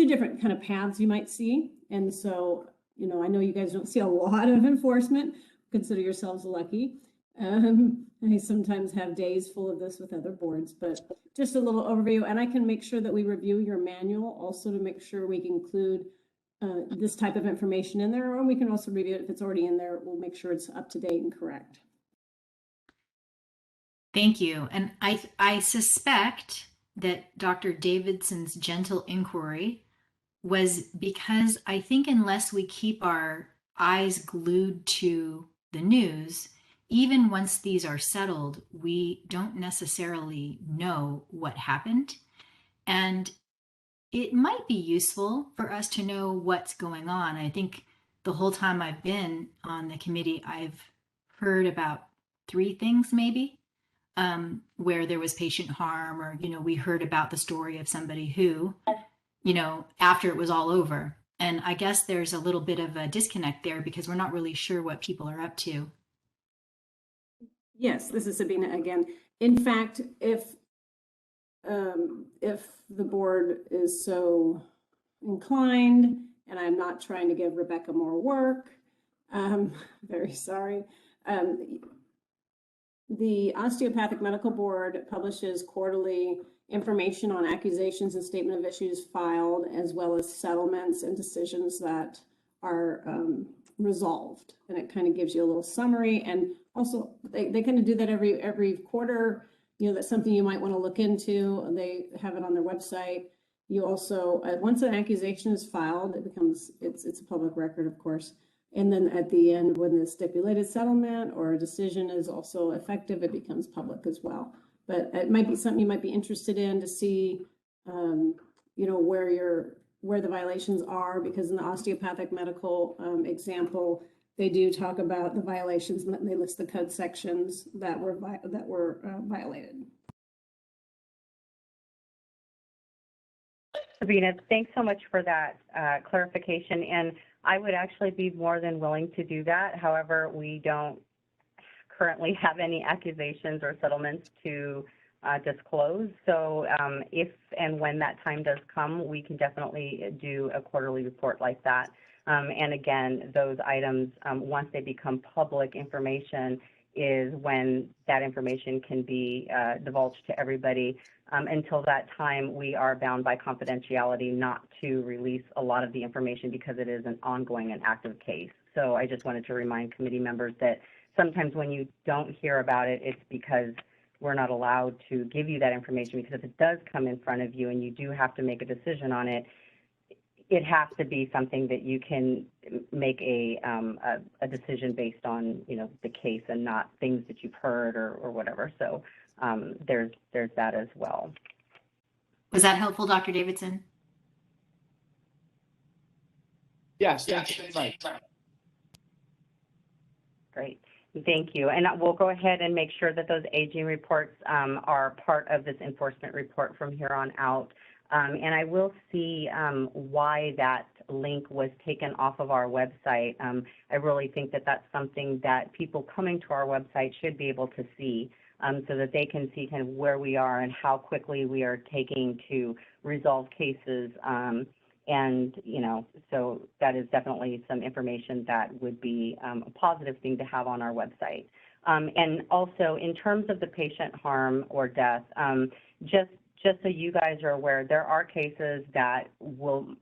different kind of paths you might see. And so, I know you guys don't see a lot of enforcement. Consider yourselves lucky. I sometimes have days full of this with other boards, but just a little overview. And I can make sure that we review your manual also to make sure we can include this type of information in there, or we can also review it if it's already in there. We'll make sure it's up to date and correct. Thank you. And I suspect that Dr. Davidson's gentle inquiry was because I think unless we keep our eyes glued to the news, even once these are settled, we don't necessarily know what happened. And it might be useful for us to know what's going on. I think the whole time I've been on the committee, I've heard about 3 things maybe, where there was patient harm, or, we heard about the story of somebody who, after it was all over. And I guess there's a little bit of a disconnect there because we're not really sure what people are up to. Yes, this is Sabina again. In fact, if the board is so inclined, and I'm not trying to give Rebecca more work, very sorry. The Osteopathic Medical Board publishes quarterly information on accusations and statement of issues filed, as well as settlements and decisions that are resolved. And it kind of gives you a little summary. And also they kind of do that every quarter. That's something you might want to look into. They have it on their website. You also, once an accusation is filed, it's a public record, of course. And then at the end, when the stipulated settlement or a decision is also effective, it becomes public as well. But it might be something you might be interested in to see, where the violations are, because in the osteopathic medical example, they do talk about the violations, and they list the code sections that were violated. Sabina, thanks so much for that clarification. And I would actually be more than willing to do that. However, we don't currently have any accusations or settlements to disclose. So if and when that time does come, we can definitely do a quarterly report like that. And again, those items, once they become public information, is when that information can be divulged to everybody. Until that time, we are bound by confidentiality not to release a lot of the information because it is an ongoing and active case. So I just wanted to remind committee members that sometimes when you don't hear about it, it's because we're not allowed to give you that information, because if it does come in front of you and you do have to make a decision on it, it has to be something that you can make a decision based on, you know, the case and not things that you've heard or whatever. So there's that as well. Was that helpful, Dr. Davidson? Yes, thank you very much. Great. Thank you. And we'll go ahead and make sure that those aging reports are part of this enforcement report from here on out. And I will see why that link was taken off of our website. I really think that that's something that people coming to our website should be able to see, so that they can see kind of where we are and how quickly we are taking to resolve cases. And, you know, so that is definitely some information that would be a positive thing to have on our website. And also, in terms of the patient harm or death, just so you guys are aware, there are cases that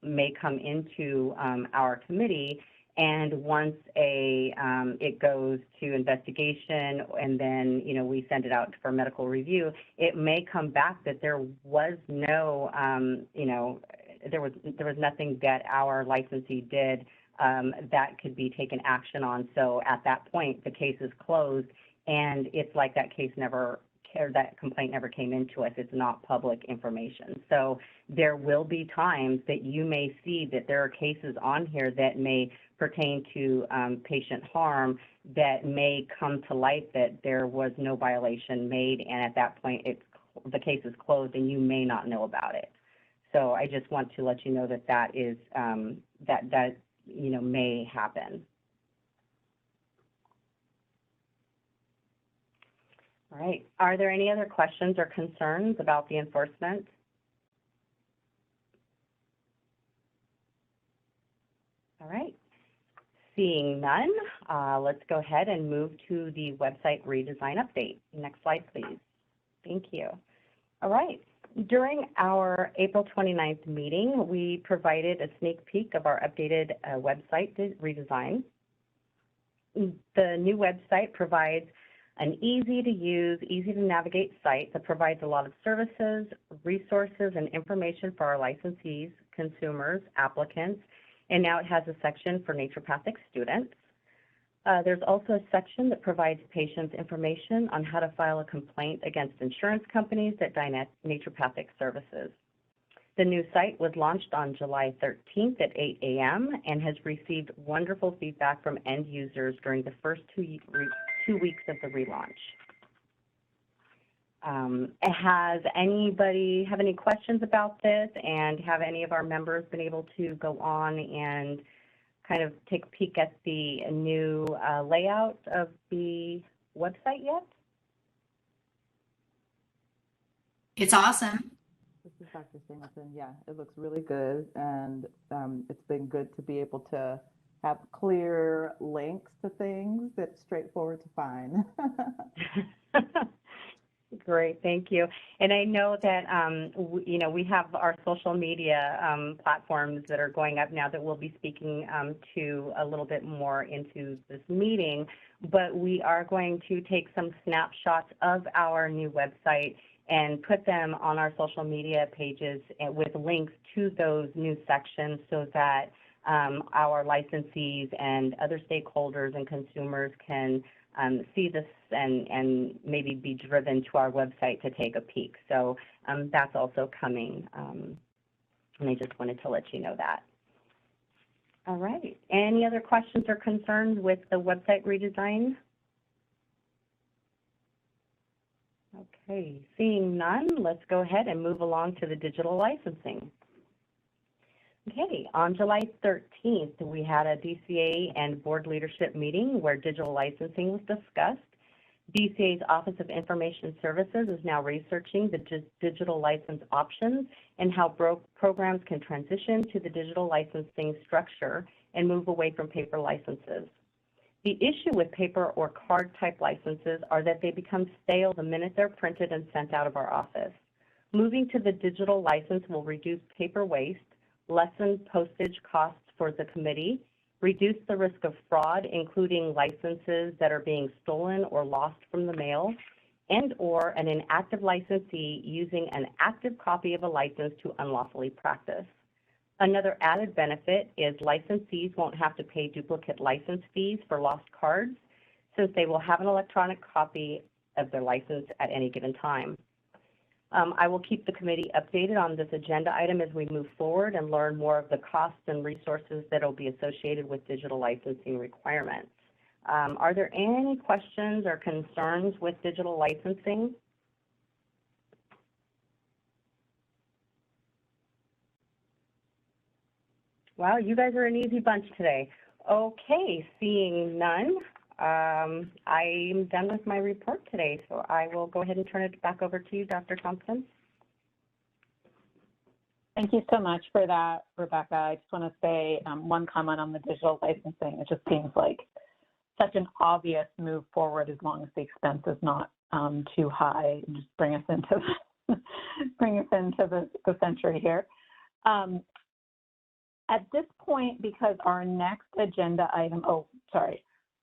may come into our committee, and once it goes to investigation and then, you know, we send it out for medical review, it may come back that there was no, you know, there was nothing that our licensee did that could be taken action on. So at that point, the case is closed, and it's like that case never, or that complaint never came into us. It's not public information. So there will be times that you may see that there are cases on here that may pertain to patient harm that may come to light that there was no violation made, and at that point the case is closed and you may not know about it. So I just want to let you know that that is that you know, may happen. All right. Are there any other questions or concerns about the enforcement? All right. Seeing none, let's go ahead and move to the website redesign update. Next slide, please. Thank you. All right. During our April 29th meeting, we provided a sneak peek of our updated website redesign. The new website provides an easy-to-use, easy-to-navigate site that provides a lot of services, resources, and information for our licensees, consumers, applicants, and now it has a section for naturopathic students. There's also a section that provides patients information on how to file a complaint against insurance companies that deny naturopathic services. The new site was launched on July 13th at 8 a.m. and has received wonderful feedback from end users during the first two weeks of the relaunch. Has anybody have any questions about this, and have any of our members been able to go on and kind of take a peek at the new layout of the website yet? It's awesome. This is Dr. Singleton. Yeah, it looks really good, and it's been good to be able to have clear links to things that's straightforward to find. Great, thank you. And I know that, you know, we have our social media platforms that are going up now that we'll be speaking to a little bit more into this meeting, but we are going to take some snapshots of our new website and put them on our social media pages with links to those new sections so that our licensees and other stakeholders and consumers can see this and maybe be driven to our website to take a peek. So that's also coming, and I just wanted to let you know that. All right. Any other questions or concerns with the website redesign? Okay, seeing none, let's go ahead and move along to the digital licensing. Okay, on July 13th, we had a DCA and board leadership meeting where digital licensing was discussed. DCA's Office of Information Services is now researching the digital license options and how programs can transition to the digital licensing structure and move away from paper licenses. The issue with paper or card type licenses are that they become stale the minute they're printed and sent out of our office. Moving to the digital license will reduce paper waste, lessen postage costs for the committee, reduce the risk of fraud, including licenses that are being stolen or lost from the mail, and or an inactive licensee using an active copy of a license to unlawfully practice. Another added benefit is licensees won't have to pay duplicate license fees for lost cards, since they will have an electronic copy of their license at any given time. I will keep the committee updated on this agenda item as we move forward and learn more of the costs and resources that will be associated with digital licensing requirements. Are there any questions or concerns with digital licensing? Wow, you guys are an easy bunch today. Okay, seeing none, I'm done with my report today, so I will go ahead and turn it back over to you, Dr. Thompson. Thank you so much for that, Rebecca. I just want to say one comment on the digital licensing. It just seems like such an obvious move forward as long as the expense is not too high and just bring us into the century here. At this point, because our next agenda item, at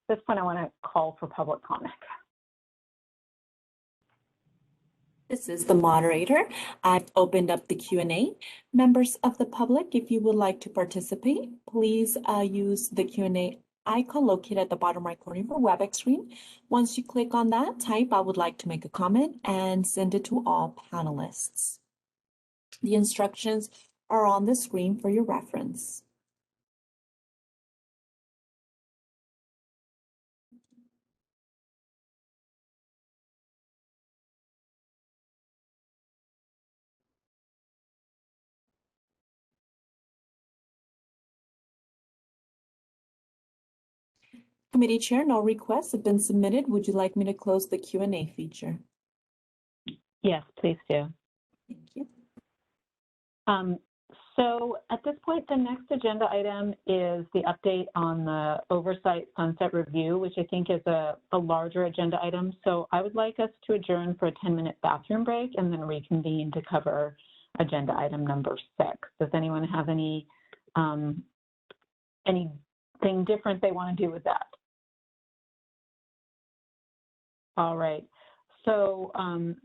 this point I want to call for public comment. This is the moderator. I've opened up the Q&A. Members of the public, if you would like to participate, please use the Q&A icon located at the bottom right corner of your WebEx screen. Once you click on that, type "I would like to make a comment" and send it to all panelists. The instructions are on the screen for your reference. Committee Chair, no requests have been submitted. Would you like me to close the Q&A feature? Yes, please do. Thank you. So at this point, the next agenda item is the update on the Oversight Sunset Review, which I think is a larger agenda item. So I would like us to adjourn for a 10-minute bathroom break and then reconvene to cover agenda item number 6. Does anyone have anything different they want to do with that? All right. So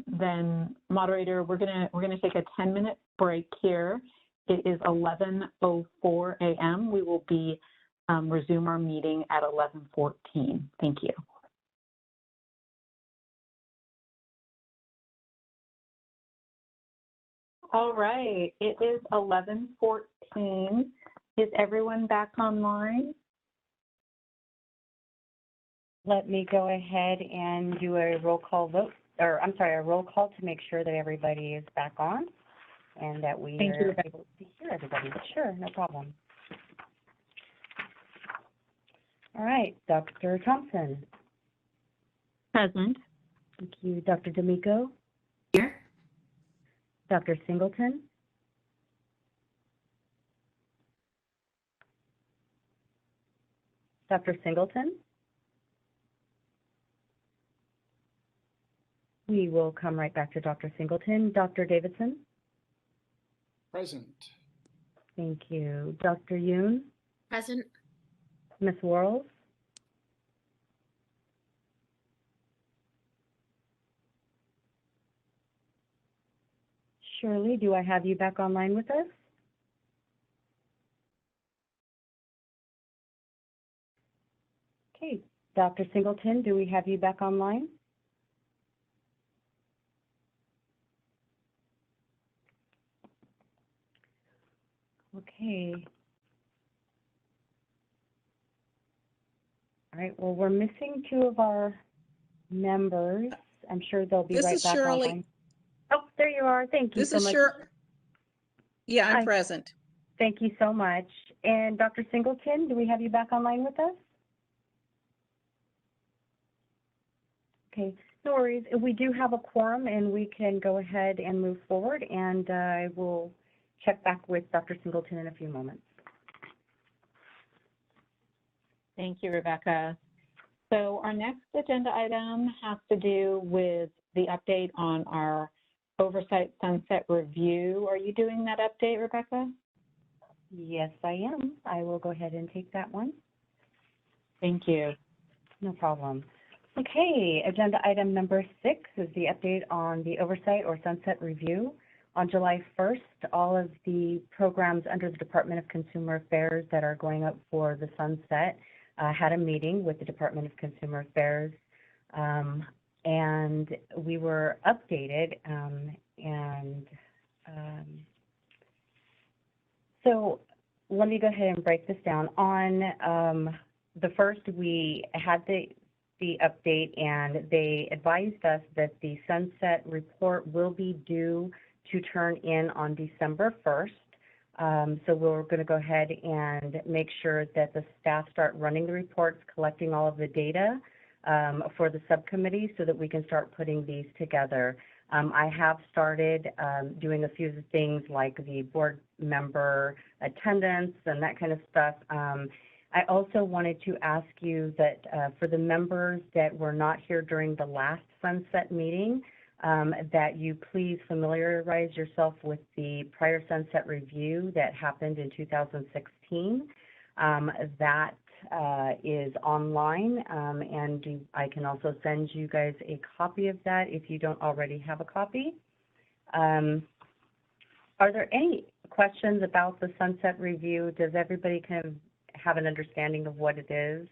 then, moderator, we're gonna take a 10-minute break here. It is 11:04 a.m. We will be resume our meeting at 11:14. Thank you. All right. It is 11:14. Is everyone back online? Let me go ahead and do a roll call vote, or I'm sorry, a roll call to make sure that everybody is back on and that we are able to hear everybody. Sure, no problem. All right, Dr. Thompson. Present. Thank you. Dr. D'Amico. Here. Dr. Singleton. Dr. Singleton. We will come right back to Dr. Singleton. Dr. Davidson? Present. Thank you. Dr. Yoon? Present. Ms. Worrells? Shirley, do I have you back online with us? Okay. Dr. Singleton, do we have you back online? Okay. right, well, we're missing two of our members. I'm sure they'll be This right is back Shirley. online. Oh, there you are. Thank you This so is much. Yeah, I'm Hi. present. Thank you so much. And Dr. Singleton, do we have you back online with us? Okay, no worries. We do have a quorum and we can go ahead and move forward, and I will check back with Dr. Singleton in a few moments. Thank you, Rebecca. So our next agenda item has to do with the update on our Oversight Sunset Review. Are you doing that update, Rebecca? Yes, I am. I will go ahead and take that one. Thank you. No problem. Okay, agenda item number 6 is the update on the Oversight or Sunset Review. On July 1st, all of the programs under the Department of Consumer Affairs that are going up for the sunset had a meeting with the Department of Consumer Affairs, and we were updated, so let me go ahead and break this down. On the first, we had the update, and they advised us that the sunset report will be due to turn in on December 1st. So we're going to go ahead and make sure that the staff start running the reports, collecting all of the data for the subcommittee so that we can start putting these together. I have started doing a few of the things like the board member attendance and that kind of stuff. I also wanted to ask you that for the members that were not here during the last sunset meeting, that you please familiarize yourself with the prior sunset review that happened in 2016. That is online, and I can also send you guys a copy of that if you don't already have a copy. Are there any questions about the sunset review? Does everybody kind of have an understanding of what it is?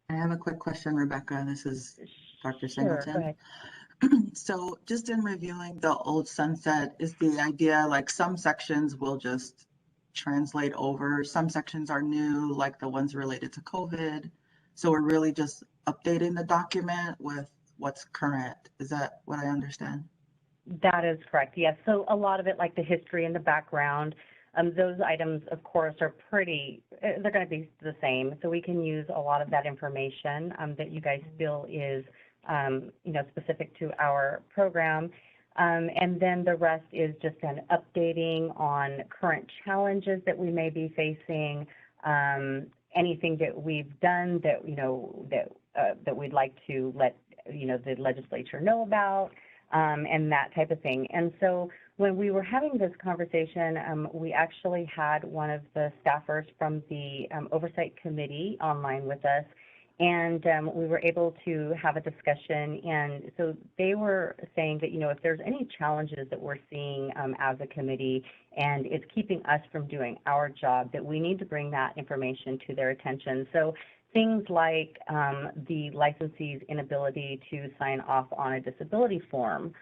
I have a quick question, Rebecca. This is Dr. Singleton. Sure, go ahead. So just in reviewing the old sunset, is the idea like some sections will just translate over, some sections are new, like the ones related to COVID. So we're really just updating the document with what's current. Is that what I understand? That is correct, yes. So a lot of it, like the history and the background, those items, of course, are pretty, they're going to be the same. So we can use a lot of that information that you guys feel is, you know, specific to our program. And then the rest is just an updating on current challenges that we may be facing, anything that we've done that, you know, that we'd like to let, you know, the legislature know about, and that type of thing. And so when we were having this conversation, we actually had one of the staffers from the Oversight Committee online with us, and we were able to have a discussion. And so they were saying that, you know, if there's any challenges that we're seeing as a committee and it's keeping us from doing our job, that we need to bring that information to their attention. So things like the licensee's inability to sign off on a disability form.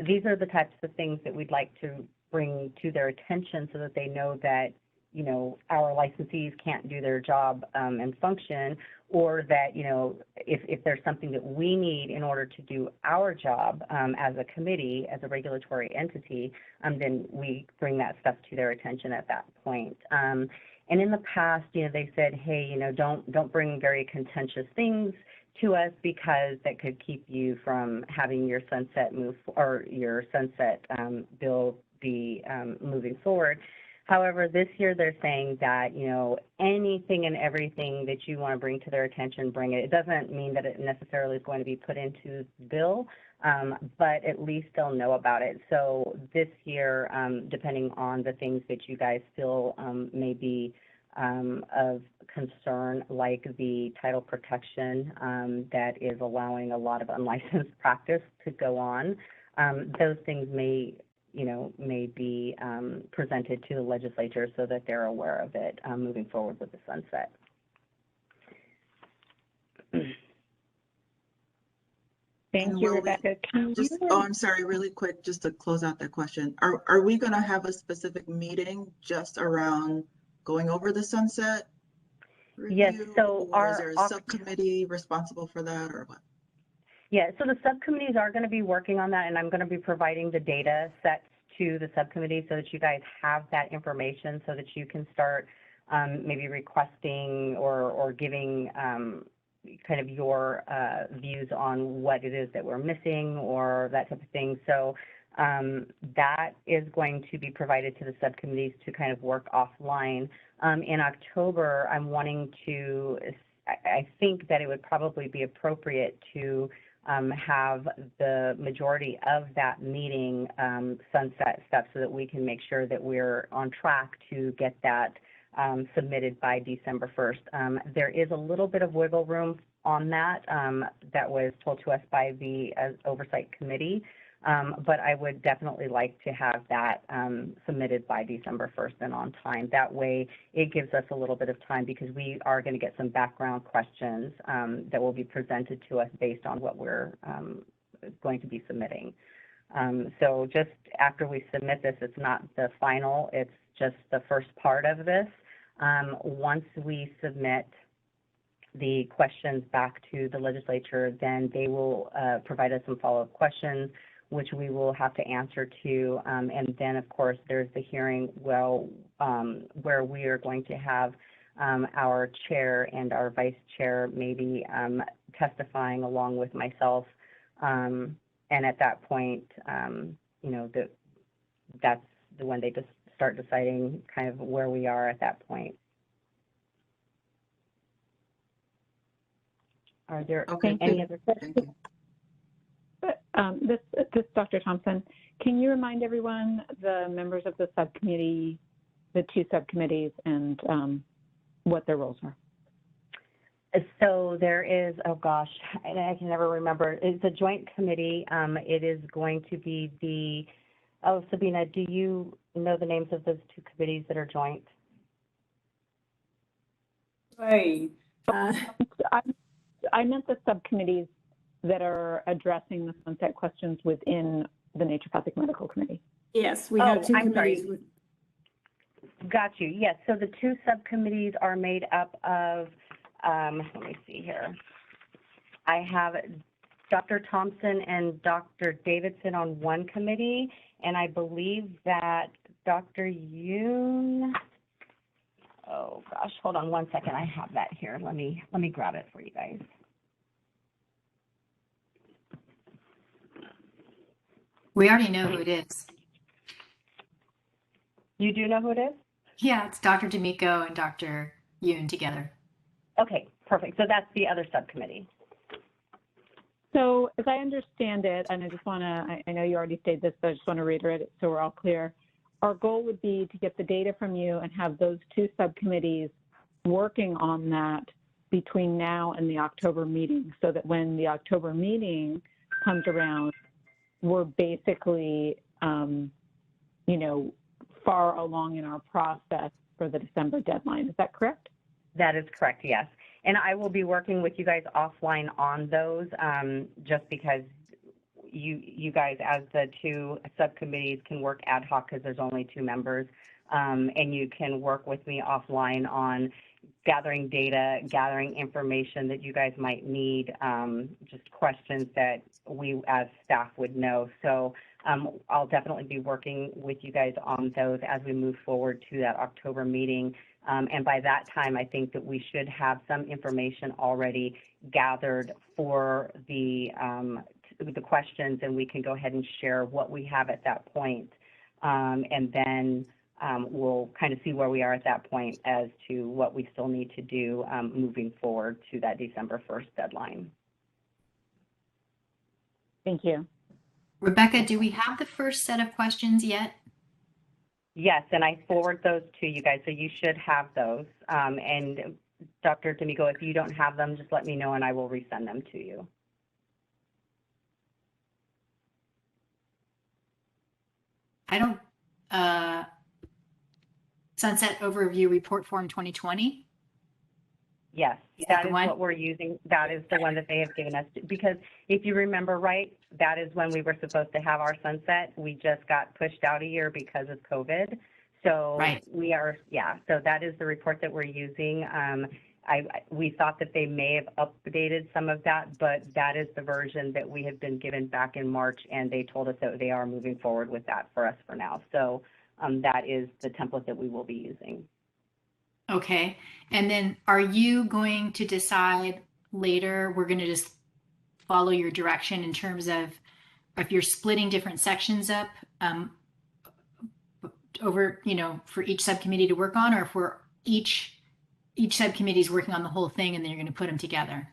These are the types of things that we'd like to bring to their attention so that they know that, you know, our licensees can't do their job and function, or that, you know, if there's something that we need in order to do our job as a committee, as a regulatory entity, then we bring that stuff to their attention at that point. And in the past, you know, they said, hey, you know, don't bring very contentious things to us because that could keep you from having your sunset move or your sunset bill be moving forward. However, this year they're saying that, you know, anything and everything that you want to bring to their attention, bring it. It doesn't mean that it necessarily is going to be put into the bill, but at least they'll know about it. So this year, depending on the things that you guys feel may be of concern, like the title protection that is allowing a lot of unlicensed practice to go on, those things may be presented to the legislature so that they're aware of it moving forward with the sunset. Thank And you, will we Rebecca. Can just, you, oh, I'm sorry, really quick, just to close out that question. Are we going to have a specific meeting just around going over the sunset Yes, review? so Or is there a subcommittee responsible for that or what? Yeah, so the subcommittees are going to be working on that, and I'm going to be providing the data sets to the subcommittee so that you guys have that information so that you can start maybe requesting or giving kind of your views on what it is that we're missing or that type of thing. So that is going to be provided to the subcommittees to kind of work offline. In October, I'm wanting to, I think that it would probably be appropriate to have the majority of that meeting sunset stuff so that we can make sure that we're on track to get that submitted by December 1st. There is a little bit of wiggle room on that that was told to us by the Oversight Committee, but I would definitely like to have that submitted by December 1st and on time. That way it gives us a little bit of time because we are going to get some background questions that will be presented to us based on what we're going to be submitting. So just after we submit this, it's not the final, it's just the first part of this. Once we submit the questions back to the legislature, then they will provide us some follow-up questions, which we will have to answer to. And then, of course, there's the hearing where we are going to have our chair and our vice chair maybe testifying along with myself. And at that point, you know, that's when they just start deciding kind of where we are at that point. Are there any other questions? this is Dr. Thompson. Can you remind everyone, the members of the subcommittee, the two subcommittees, and what their roles are? So there is, oh gosh, I can never remember. It's a joint committee. It is going to be the, oh, Sabina, do you know the names of those two committees that are joint? Right. I meant the subcommittees that are addressing the sunset questions within the Naturopathic Medical Committee. Yes, we have two committees. Got you. Yes, so the two subcommittees are made up of, let me see here. I have Dr. Thompson and Dr. Davidson on one committee, and I believe that Dr. Yoon, oh gosh, hold on one second. I have that here. Let me grab it for you guys. We already know who it is. You do know who it is? Yeah, it's Dr. D'Amico and Dr. Yoon together. Okay, perfect. So that's the other subcommittee. So as I understand it, and I just want to, I know you already stated this, but I just want to reiterate it so we're all clear. Our goal would be to get the data from you and have those two subcommittees working on that between now and the October meeting, so that when the October meeting comes around, we're basically, you know, far along in our process for the December deadline. Is that correct? That is correct, yes. And I will be working with you guys offline on those, just because you guys, as the two subcommittees, can work ad hoc because there's only two members, and you can work with me offline on gathering data, gathering information that you guys might need, just questions that we as staff would know. So I'll definitely be working with you guys on those as we move forward to that October meeting. And by that time, I think that we should have some information already gathered for the questions, and we can go ahead and share what we have at that point. And then we'll kind of see where we are at that point as to what we still need to do moving forward to that December 1st deadline. Thank you. Rebecca, do we have the first set of questions yet? Yes, and I forward those to you guys, so you should have those. And Dr. D'Amico, if you don't have them, just let me know and I will resend them to you. I don't, Sunset Overview Report Form 2020? Yes, Is that the is one? what we're using. That is the one that they have given us. Because if you remember right, that is when we were supposed to have our sunset. We just got pushed out a year because of COVID. So Right. so that is the report that we're using. We thought that they may have updated some of that, but that is the version that we have been given back in March, and they told us that they are moving forward with that for us for now. So that is the template that we will be using. Okay. And then are you going to decide later, we're going to just follow your direction in terms of if you're splitting different sections up over, for each subcommittee to work on, or if we're each subcommittee is working on the whole thing and then you're going to put them together?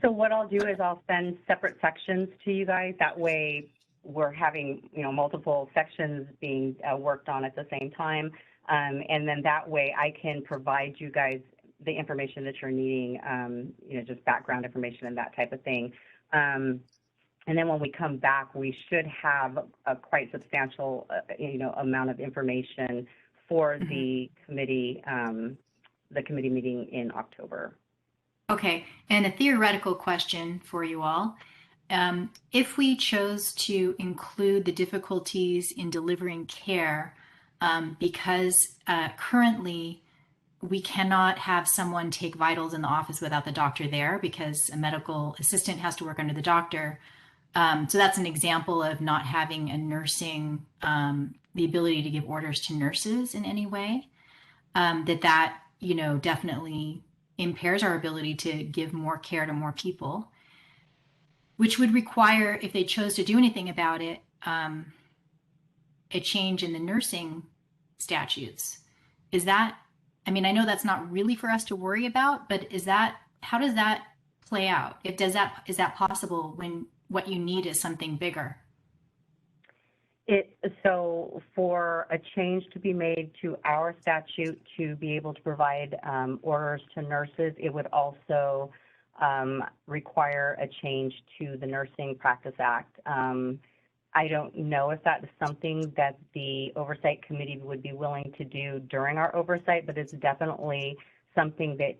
So what I'll do is I'll send separate sections to you guys. That way we're having, multiple sections being worked on at the same time. And then that way I can provide you guys the information that you're needing, just background information and that type of thing. And then when we come back, we should have a quite substantial, amount of information for the committee meeting in October. Okay. And a theoretical question for you all. If we chose to include the difficulties in delivering care, because currently we cannot have someone take vitals in the office without the doctor there because a medical assistant has to work under the doctor. So that's an example of not having a nursing, the ability to give orders to nurses in any way, that definitely impairs our ability to give more care to more people, which would require, if they chose to do anything about it, a change in the nursing statutes. Is that, I know that's not really for us to worry about, but how does that play out? Is that possible when what you need is something bigger? So for a change to be made to our statute to be able to provide orders to nurses, it would also require a change to the Nursing Practice Act. I don't know if that is something that the Oversight Committee would be willing to do during our oversight, but it's definitely something that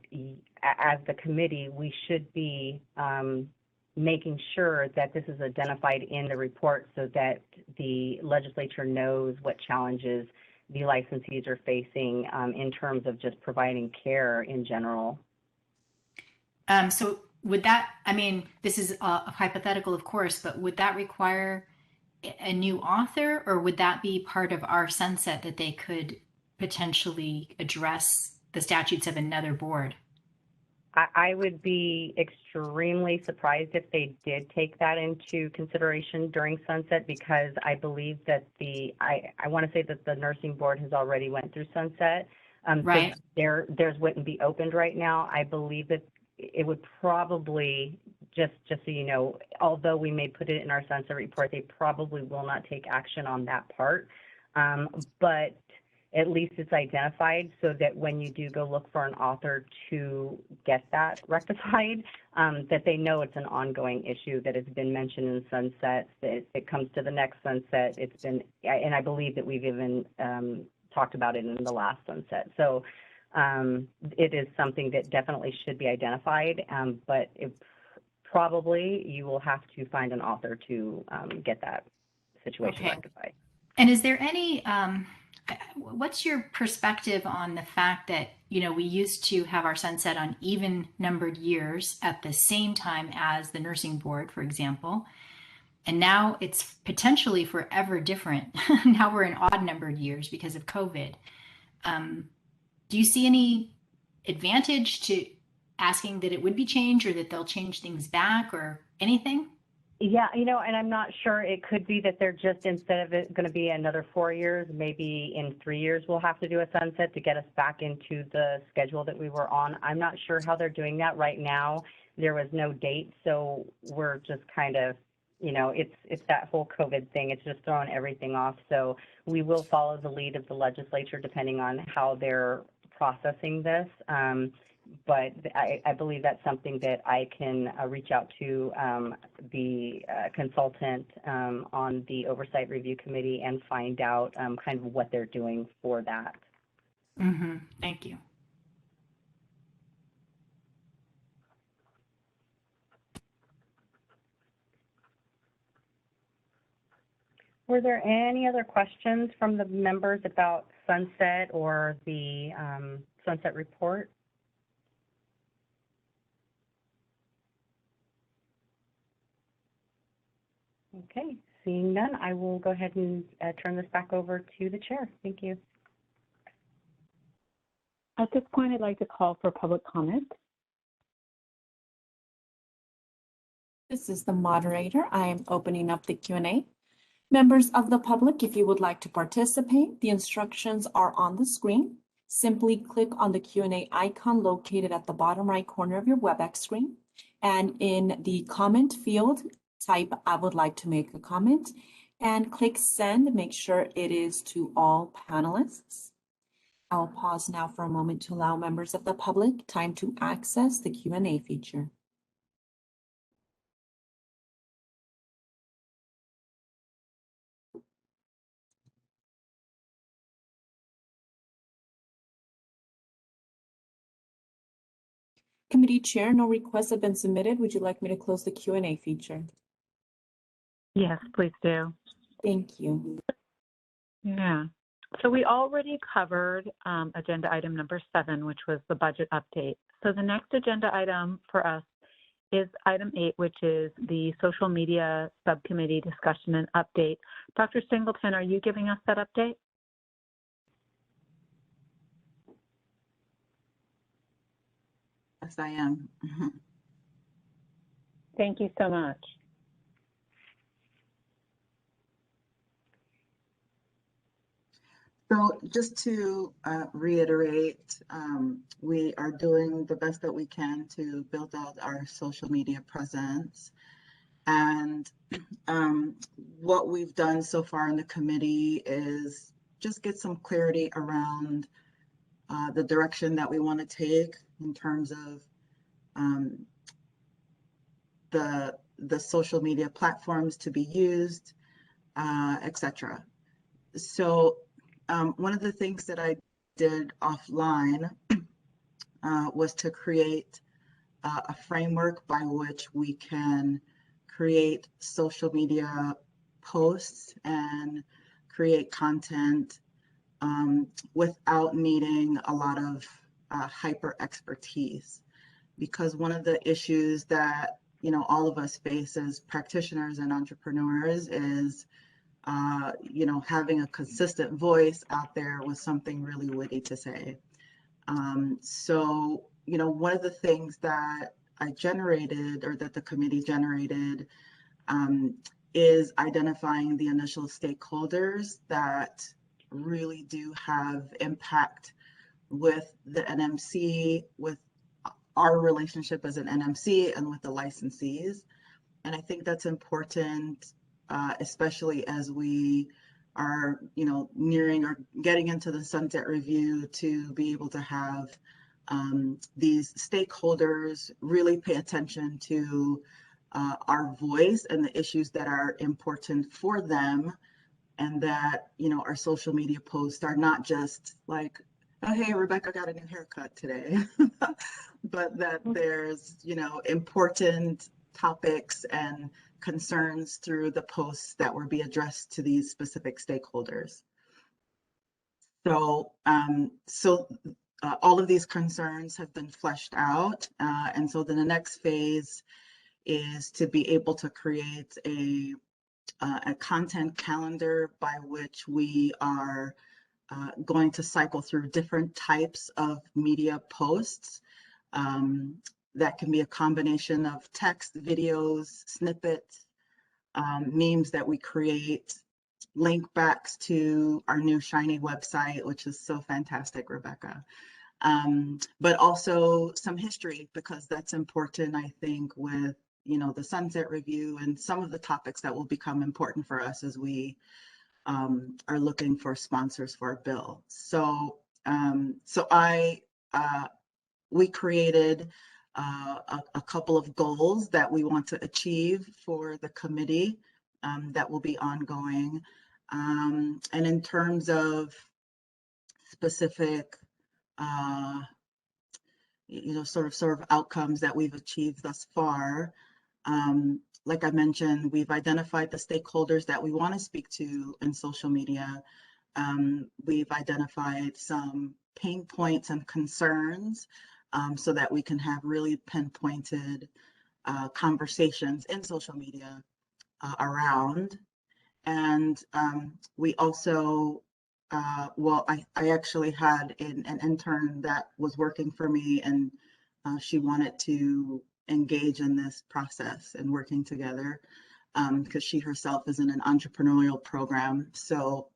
as the committee, we should be making sure that this is identified in the report so that the legislature knows what challenges the licensees are facing in terms of just providing care in general. So would that, this is a hypothetical, of course, but would that require a new author, or would that be part of our sunset that they could potentially address the statutes of another board? I would be extremely surprised if they did take that into consideration during sunset, because I believe that I want to say that the nursing board has already went through sunset. Right. So theirs wouldn't be opened right now. I believe that it would probably, just so you know, although we may put it in our sunset report, they probably will not take action on that part. But at least it's identified so that when you do go look for an author to get that rectified, that they know it's an ongoing issue that has been mentioned in sunsets, that it comes to the next sunset. It's been, and I believe that we've even talked about it in the last sunset. So it is something that definitely should be identified, but probably you will have to find an author to get that situation rectified. And is there any, what's your perspective on the fact that, we used to have our sunset on even numbered years at the same time as the nursing board, for example, and now it's potentially forever different. Now we're in odd numbered years because of COVID. Do you see any advantage to asking that it would be changed, or that they'll change things back, or anything? Yeah, and I'm not sure. It could be that they're just, instead of it going to be another 4 years, maybe in 3 years we'll have to do a sunset to get us back into the schedule that we were on. I'm not sure how they're doing that right now. There was no date, so we're just kind of, it's that whole COVID thing. It's just throwing everything off. So we will follow the lead of the legislature depending on how they're processing this. But I believe that's something that I can reach out to the consultant on the Oversight Review Committee and find out kind of what they're doing for that. Mm-hmm. Thank you. Were there any other questions from the members about sunset or the sunset report? Okay, seeing none, I will go ahead and turn this back over to the chair. Thank you. At this point, I'd like to call for public comment. This is the moderator. I am opening up the Q&A. Members of the public, if you would like to participate, the instructions are on the screen. Simply click on the Q&A icon located at the bottom right corner of your WebEx screen. And in the comment field, type, I would like to make a comment, and click send. Make sure it is to all panelists. I'll pause now for a moment to allow members of the public time to access the Q&A feature. Committee Chair, no requests have been submitted. Would you like me to close the Q&A feature? Yes, please do. Thank you. Yeah. So we already covered agenda item number 7, which was the budget update. So the next agenda item for us is item 8, which is the social media subcommittee discussion and update. Dr. Singleton, are you giving us that update? Yes, I am. Thank you so much. So just to reiterate, we are doing the best that we can to build out our social media presence. And what we've done so far in the committee is just get some clarity around the direction that we want to take in terms of the social media platforms to be used, etc. So one of the things that I did offline was to create a framework by which we can create social media posts and create content without needing a lot of hyper expertise. Because one of the issues that all of us face as practitioners and entrepreneurs is having a consistent voice out there with something really witty to say. So, one of the things that I generated, or that the committee generated, is identifying the initial stakeholders that really do have impact with the NMC, with our relationship as an NMC, and with the licensees. And I think that's important, especially as we are, nearing or getting into the sunset review, to be able to have these stakeholders really pay attention to our voice and the issues that are important for them, and that, our social media posts are not just like, oh, hey, Rebecca got a new haircut today, but that there's, important topics and concerns through the posts that will be addressed to these specific stakeholders. So, all of these concerns have been fleshed out. And so then the next phase is to be able to create a content calendar by which we are going to cycle through different types of media posts. That can be a combination of text, videos, snippets, memes that we create, link backs to our new shiny website, which is so fantastic, Rebecca. But also some history, because that's important, I think, with the sunset review and some of the topics that will become important for us as we are looking for sponsors for a bill. So we created a couple of goals that we want to achieve for the committee that will be ongoing. And in terms of specific, sort of outcomes that we've achieved thus far, like I mentioned, we've identified the stakeholders that we want to speak to in social media. We've identified some pain points and concerns so that we can have really pinpointed conversations in social media around. And we also, well, I actually had an intern that was working for me, and she wanted to engage in this process and working together because she herself is in an entrepreneurial program. So,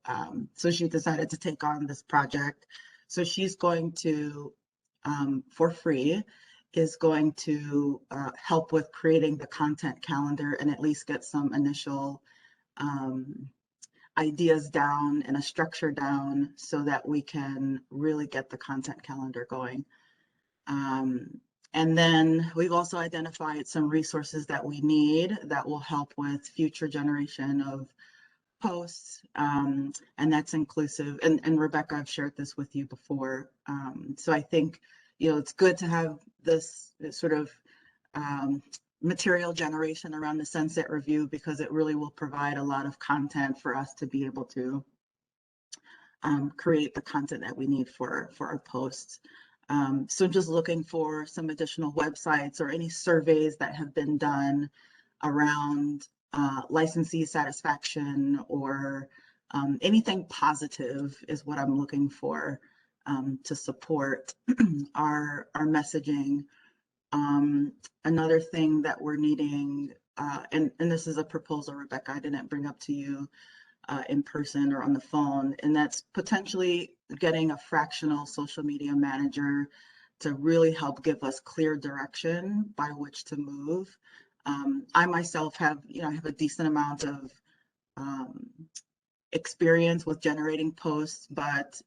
so she decided to take on this project. So she's going to, for free, is going to help with creating the content calendar and at least get some initial ideas down and a structure down so that we can really get the content calendar going. And then we've also identified some resources that we need that will help with future generation of posts. And that's inclusive. And Rebecca, I've shared this with you before. So I think, it's good to have this sort of material generation around the Sunset Review, because it really will provide a lot of content for us to be able to create the content that we need for our posts. So just looking for some additional websites or any surveys that have been done around licensee satisfaction or anything positive is what I'm looking for to support our messaging. Another thing that we're needing, and this is a proposal, Rebecca, I didn't bring up to you in person or on the phone, and that's potentially getting a fractional social media manager to really help give us clear direction by which to move. I myself have, I have a decent amount of experience with generating posts, but,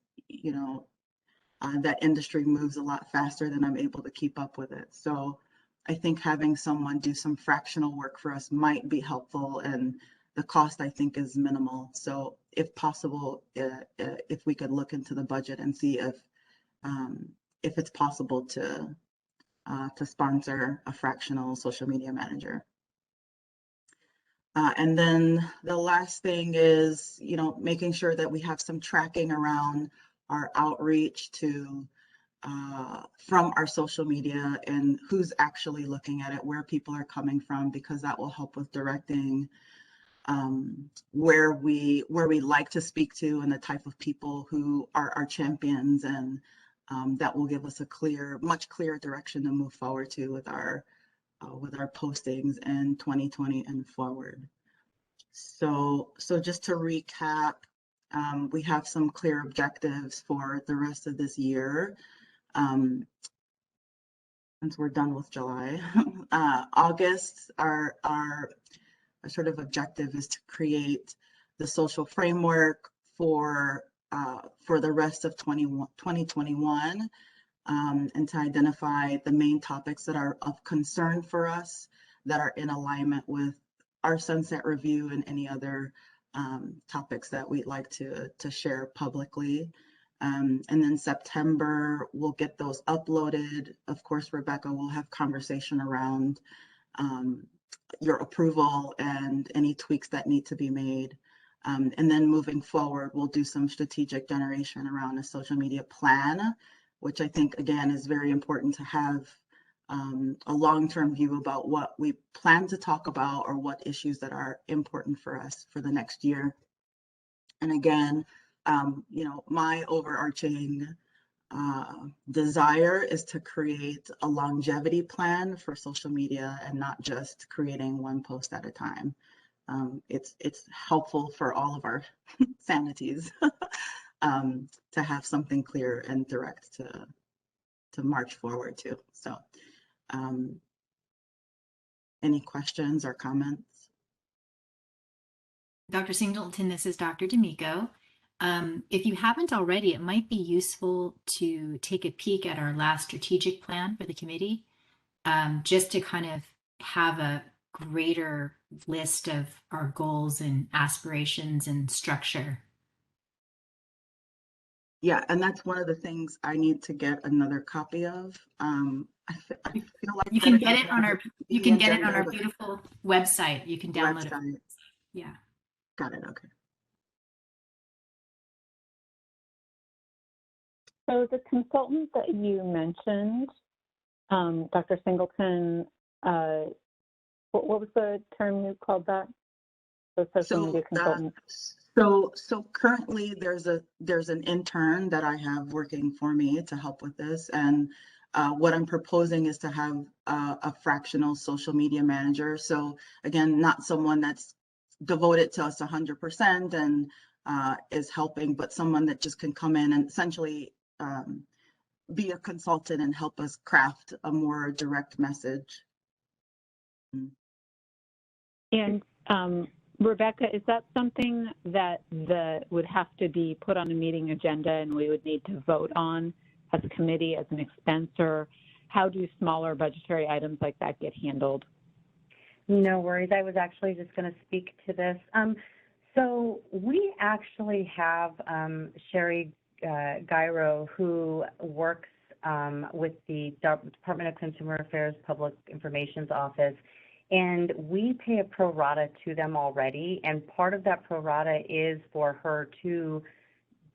that industry moves a lot faster than I'm able to keep up with it. So I think having someone do some fractional work for us might be helpful, and the cost I think is minimal. So if possible, if we could look into the budget and see if it's possible to sponsor a fractional social media manager. And then the last thing is, making sure that we have some tracking around our outreach to from our social media and who's actually looking at it, where people are coming from, because that will help with directing where we like to speak to and the type of people who are our champions, and that will give us a much clearer direction to move forward to with our postings in 2020 and forward. So just to recap, we have some clear objectives for the rest of this year. Since we're done with July, August, our sort of objective is to create the social framework for the rest of 2021, and to identify the main topics that are of concern for us, that are in alignment with our Sunset Review and any other topics that we'd like to share publicly. And then September, we'll get those uploaded. Of course, Rebecca will have conversation around your approval and any tweaks that need to be made. And then moving forward, we'll do some strategic generation around a social media plan, which I think, again, is very important to have a long-term view about what we plan to talk about or what issues that are important for us for the next year. And again, my overarching desire is to create a longevity plan for social media and not just creating one post at a time. It's helpful for all of our sanities to have something clear and direct to march forward to. So any questions or comments? Dr. Singleton, this is Dr. D'Amico. If you haven't already, it might be useful to take a peek at our last strategic plan for the committee, just to kind of have a greater list of our goals and aspirations and structure. Yeah, and that's one of the things I need to get another copy of. I feel like You can that get has it on been our the you can get it on agenda, our but beautiful website. You can download it. website. Yeah. Got it. Okay. So the consultant that you mentioned, Dr. Singleton, what was the term you called that? The social media consultant. So currently there's an intern that I have working for me to help with this, and what I'm proposing is to have a fractional social media manager. So again, not someone that's devoted to us 100% and is helping, but someone that just can come in and essentially be a consultant and help us craft a more direct message. And Rebecca, is that something that would have to be put on a meeting agenda and we would need to vote on as a committee, as an expense, or how do smaller budgetary items like that get handled? No worries. I was actually just going to speak to this. So we actually have Sherry Gyro, who works with the Department of Consumer Affairs Public Information's Office, and we pay a pro rata to them already, and part of that pro rata is for her to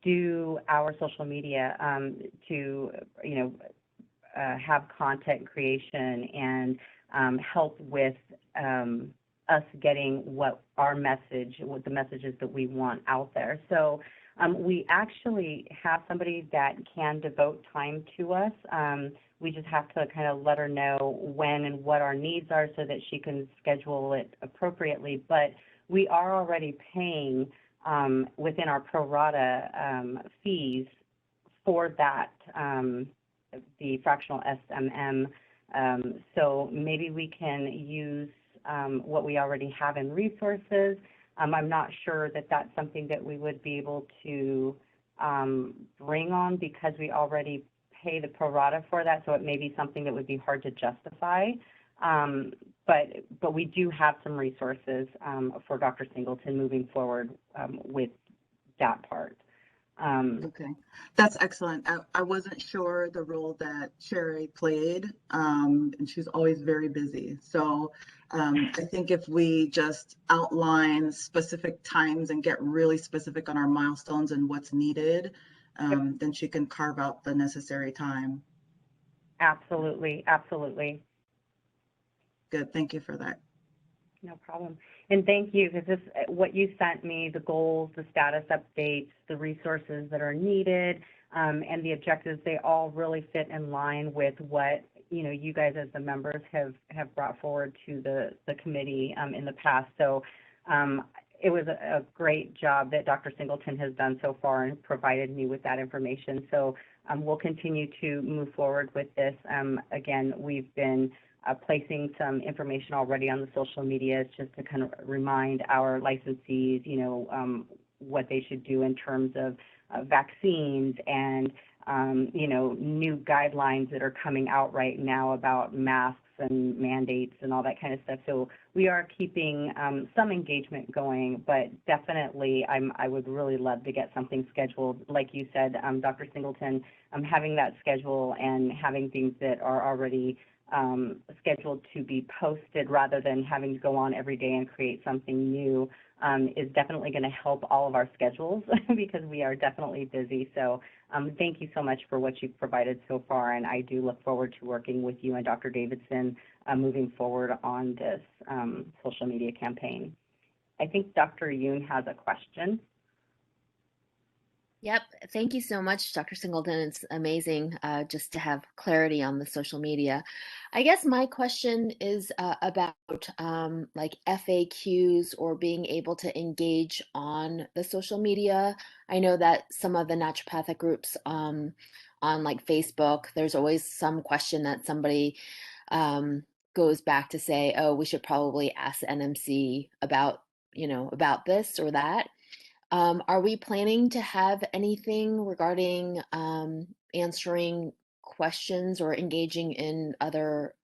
do our social media, to have content creation and help with us getting what our message, what the messages that we want out there. So we actually have somebody that can devote time to us. We just have to kind of let her know when and what our needs are so that she can schedule it appropriately. But we are already paying within our pro rata fees for that, the fractional SMM. So maybe we can use what we already have in resources. I'm not sure that that's something that we would be able to bring on because we already pay the pro rata for that, so it may be something that would be hard to justify. But we do have some resources for Dr. Singleton moving forward with that part. Okay, that's excellent. I wasn't sure the role that Sherry played, and she's always very busy. So I think if we just outline specific times and get really specific on our milestones and what's needed, then she can carve out the necessary time. Absolutely, absolutely. Good, thank you for that. No problem. And thank you, because what you sent me, the goals, the status updates, the resources that are needed, and the objectives, they all really fit in line with what you guys as the members have brought forward to the committee in the past. So it was a great job that Dr. Singleton has done so far and provided me with that information. So we'll continue to move forward with this. Again, we've been placing some information already on the social media just to kind of remind our licensees, what they should do in terms of vaccines and, new guidelines that are coming out right now about masks and mandates and all that kind of stuff. So we are keeping some engagement going, but definitely I would really love to get something scheduled. Like you said, Dr. Singleton, having that schedule and having things that are already scheduled to be posted rather than having to go on every day and create something new is definitely going to help all of our schedules because we are definitely busy. So thank you so much for what you've provided so far, and I do look forward to working with you and Dr. Davidson moving forward on this social media campaign. I think Dr. Yoon has a question. Yep. Thank you so much, Dr. Singleton. It's amazing just to have clarity on the social media. I guess my question is about like FAQs or being able to engage on the social media. I know that some of the naturopathic groups on like Facebook, there's always some question that somebody goes back to say, oh, we should probably ask NMC about, about this or that. Are we planning to have anything regarding answering questions or engaging in other,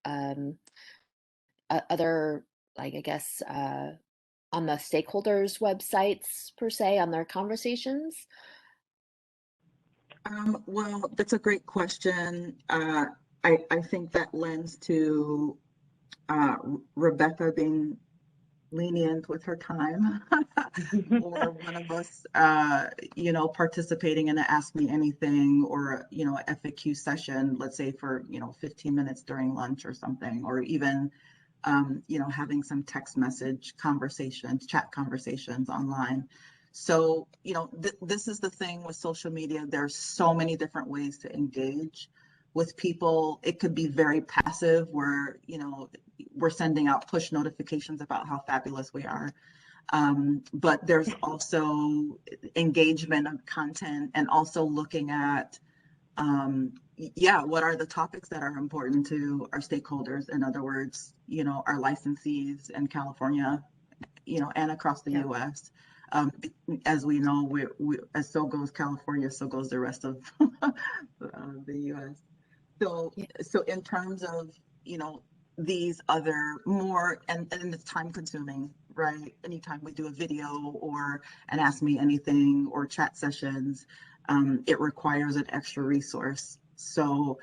like, I guess, on the stakeholders' websites, per se, on their conversations? Well, that's a great question. I think that lends to Rebecca being lenient with her time or one of us participating in an Ask Me Anything or FAQ session, let's say for 15 minutes during lunch or something, or even having some text message conversations, chat conversations online. So this is the thing with social media. There's so many different ways to engage with people. It could be very passive where we're sending out push notifications about how fabulous we are. But there's also engagement of content and also looking at, what are the topics that are important to our stakeholders? In other words, our licensees in California, and across the US. As we know, as so goes California, so goes the rest of the US. So in terms of, these other more, and it's time consuming, right? Anytime we do a video or an Ask Me Anything or chat sessions, it requires an extra resource. So,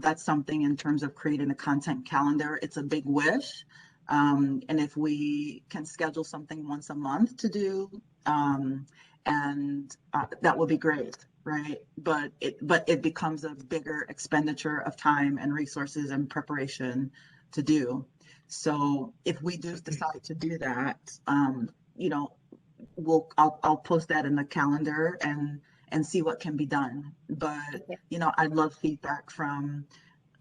that's something in terms of creating a content calendar. It's a big wish. And if we can schedule something once a month to do, that would be great, right? But it becomes a bigger expenditure of time and resources and preparation to do. So if we do decide to do that, I'll post that in the calendar and see what can be done. But I'd love feedback from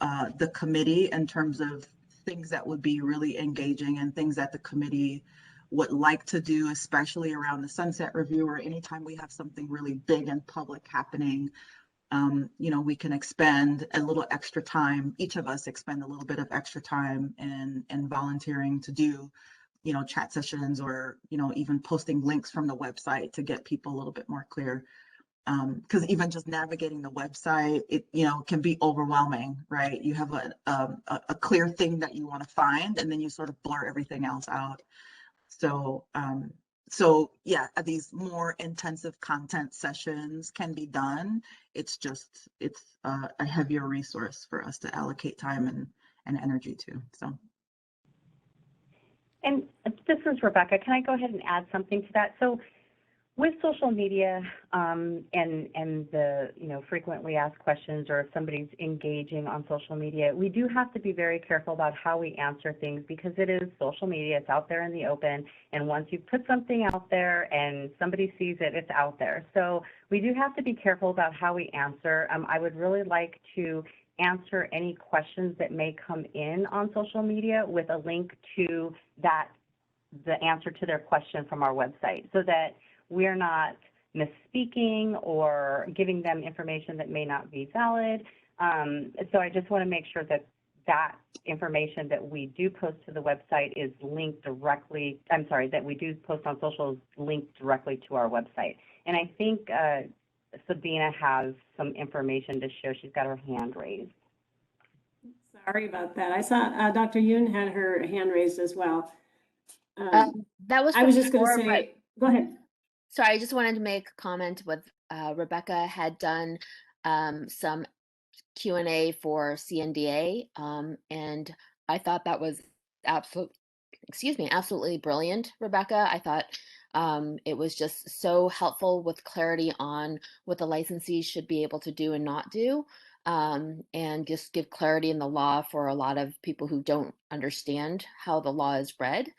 the committee in terms of things that would be really engaging and things that the committee would like to do, especially around the sunset review or anytime we have something really big and public happening. We can expend a little extra time, each of us expend a little bit of extra time in volunteering to do, chat sessions or, even posting links from the website to get people a little bit more clear. Because even just navigating the website, it can be overwhelming, right? You have a clear thing that you want to find, and then you sort of blur everything else out. So yeah, these more intensive content sessions can be done. It's a heavier resource for us to allocate time and energy to. So. And this is Rebecca. Can I go ahead and add something to that? So with social media and the frequently asked questions, or if somebody's engaging on social media, we do have to be very careful about how we answer things, because it is social media. It's out there in the open, and once you put something out there and somebody sees it, it's out there. So we do have to be careful about how we answer. I would really like to answer any questions that may come in on social media with a link to the answer to their question from our website, so that we're not misspeaking or giving them information that may not be valid. So I just want to make sure that that information that we do post to the website is linked directly, that we do post on social is linked directly to our website. And I think Sabina has some information to share. She's got her hand raised. Sorry about that. I saw Dr. Yoon had her hand raised as well. That was I was just going to say, go ahead. Sorry, I just wanted to make a comment with Rebecca had done some Q&A for CNDA, and I thought that was absolutely brilliant, Rebecca. I thought it was just so helpful with clarity on what the licensees should be able to do and not do, and just give clarity in the law for a lot of people who don't understand how the law is read.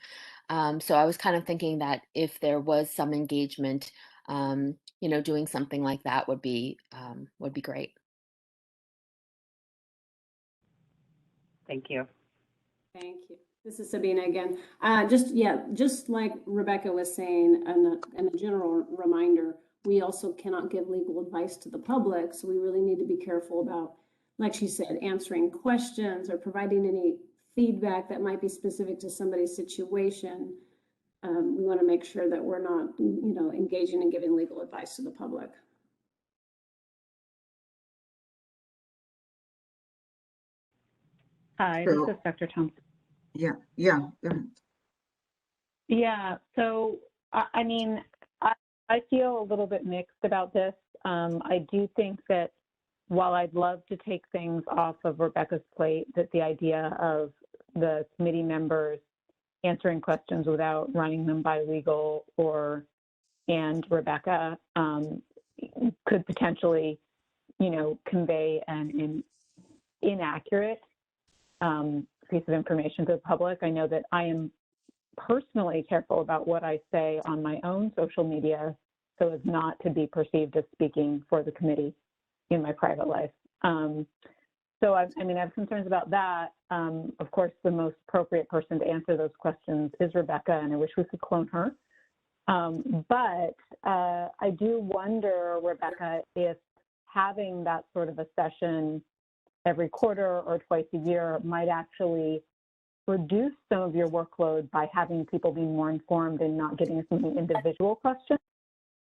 So I was kind of thinking that if there was some engagement, doing something like that would be great. Thank you. Thank you. This is Sabina again. Just like Rebecca was saying, and a general reminder, we also cannot give legal advice to the public. So we really need to be careful about, like she said, answering questions or providing any feedback that might be specific to somebody's situation. We want to make sure that we're not, engaging and giving legal advice to the public. Hi, this is Dr. Thompson. Yeah. Yeah, so I mean, I feel a little bit mixed about this. I do think that while I'd love to take things off of Rebecca's plate, that the idea of the committee members answering questions without running them by legal and Rebecca could potentially, convey an inaccurate piece of information to the public. I know that I am personally careful about what I say on my own social media so as not to be perceived as speaking for the committee in my private life. So I have concerns about that. Of course, the most appropriate person to answer those questions is Rebecca, and I wish we could clone her. But I do wonder, Rebecca, if having that sort of a session every quarter or twice a year might actually reduce some of your workload by having people be more informed and not getting so many individual questions.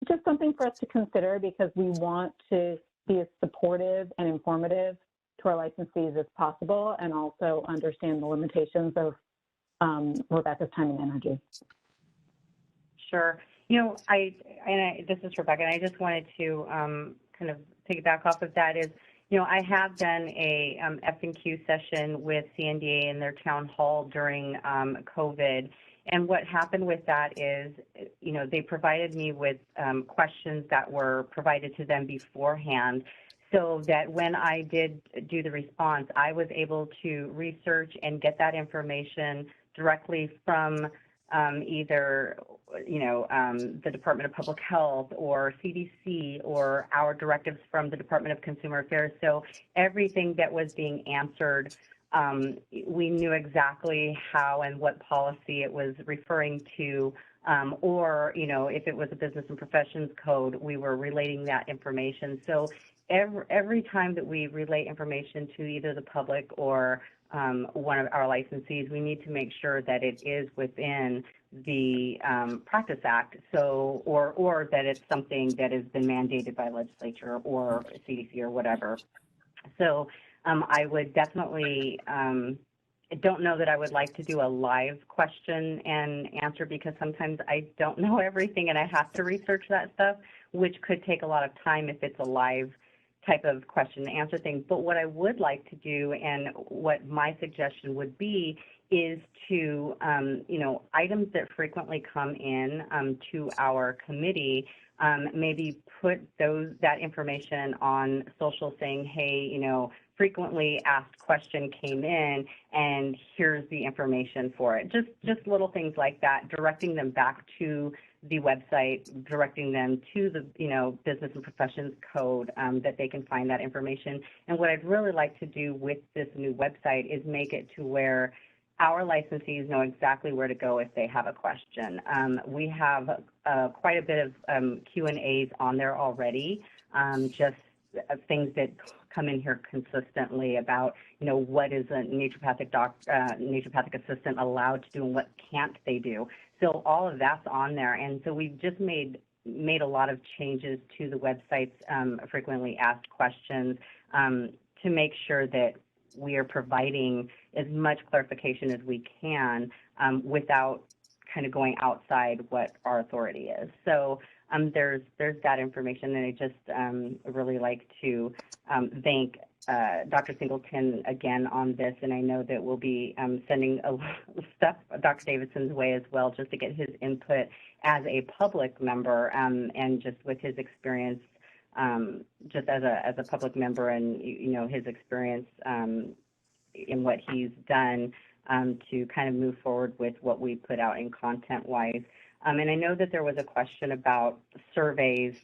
Just something for us to consider, because we want to be as supportive and informative to our licensees as possible, and also understand the limitations of Rebecca's time and energy. Sure. This is Rebecca, and I just wanted to kind of piggyback off of that is, I have done a F&Q session with CNDA in their town hall during COVID. And what happened with that is, they provided me with questions that were provided to them beforehand, so that when I did do the response, I was able to research and get that information directly from either, the Department of Public Health or CDC or our directives from the Department of Consumer Affairs. So everything that was being answered, we knew exactly how and what policy it was referring to, or, if it was a business and professions code, we were relating that information. So every time that we relay information to either the public or one of our licensees, we need to make sure that it is within the Practice Act, or that it's something that has been mandated by legislature or CDC or whatever. So I would definitely, I don't know that I would like to do a live question and answer, because sometimes I don't know everything and I have to research that stuff, which could take a lot of time if it's a live type of question and answer thing. But what I would like to do, and what my suggestion would be, is to, items that frequently come in to our committee, maybe put that information on social, saying, hey, frequently asked question came in, and here's the information for it. Just little things like that, directing them back to the website, directing them to the business and professions code, that they can find that information. And what I'd really like to do with this new website is make it to where our licensees know exactly where to go if they have a question. We have quite a bit of Q&As on there already, just things that come in here consistently about, what is a naturopathic naturopathic assistant allowed to do and what can't they do. So all of that's on there, and so we've just made a lot of changes to the website's frequently asked questions to make sure that we are providing as much clarification as we can without kind of going outside what our authority is. So there's that information, and I just really like to thank Dr. Singleton again on this, and I know that we'll be sending stuff Dr. Davidson's way as well, just to get his input as a public member, and just with his experience, just as a public member, and his experience in what he's done to kind of move forward with what we put out in content-wise. And I know that there was a question about surveys,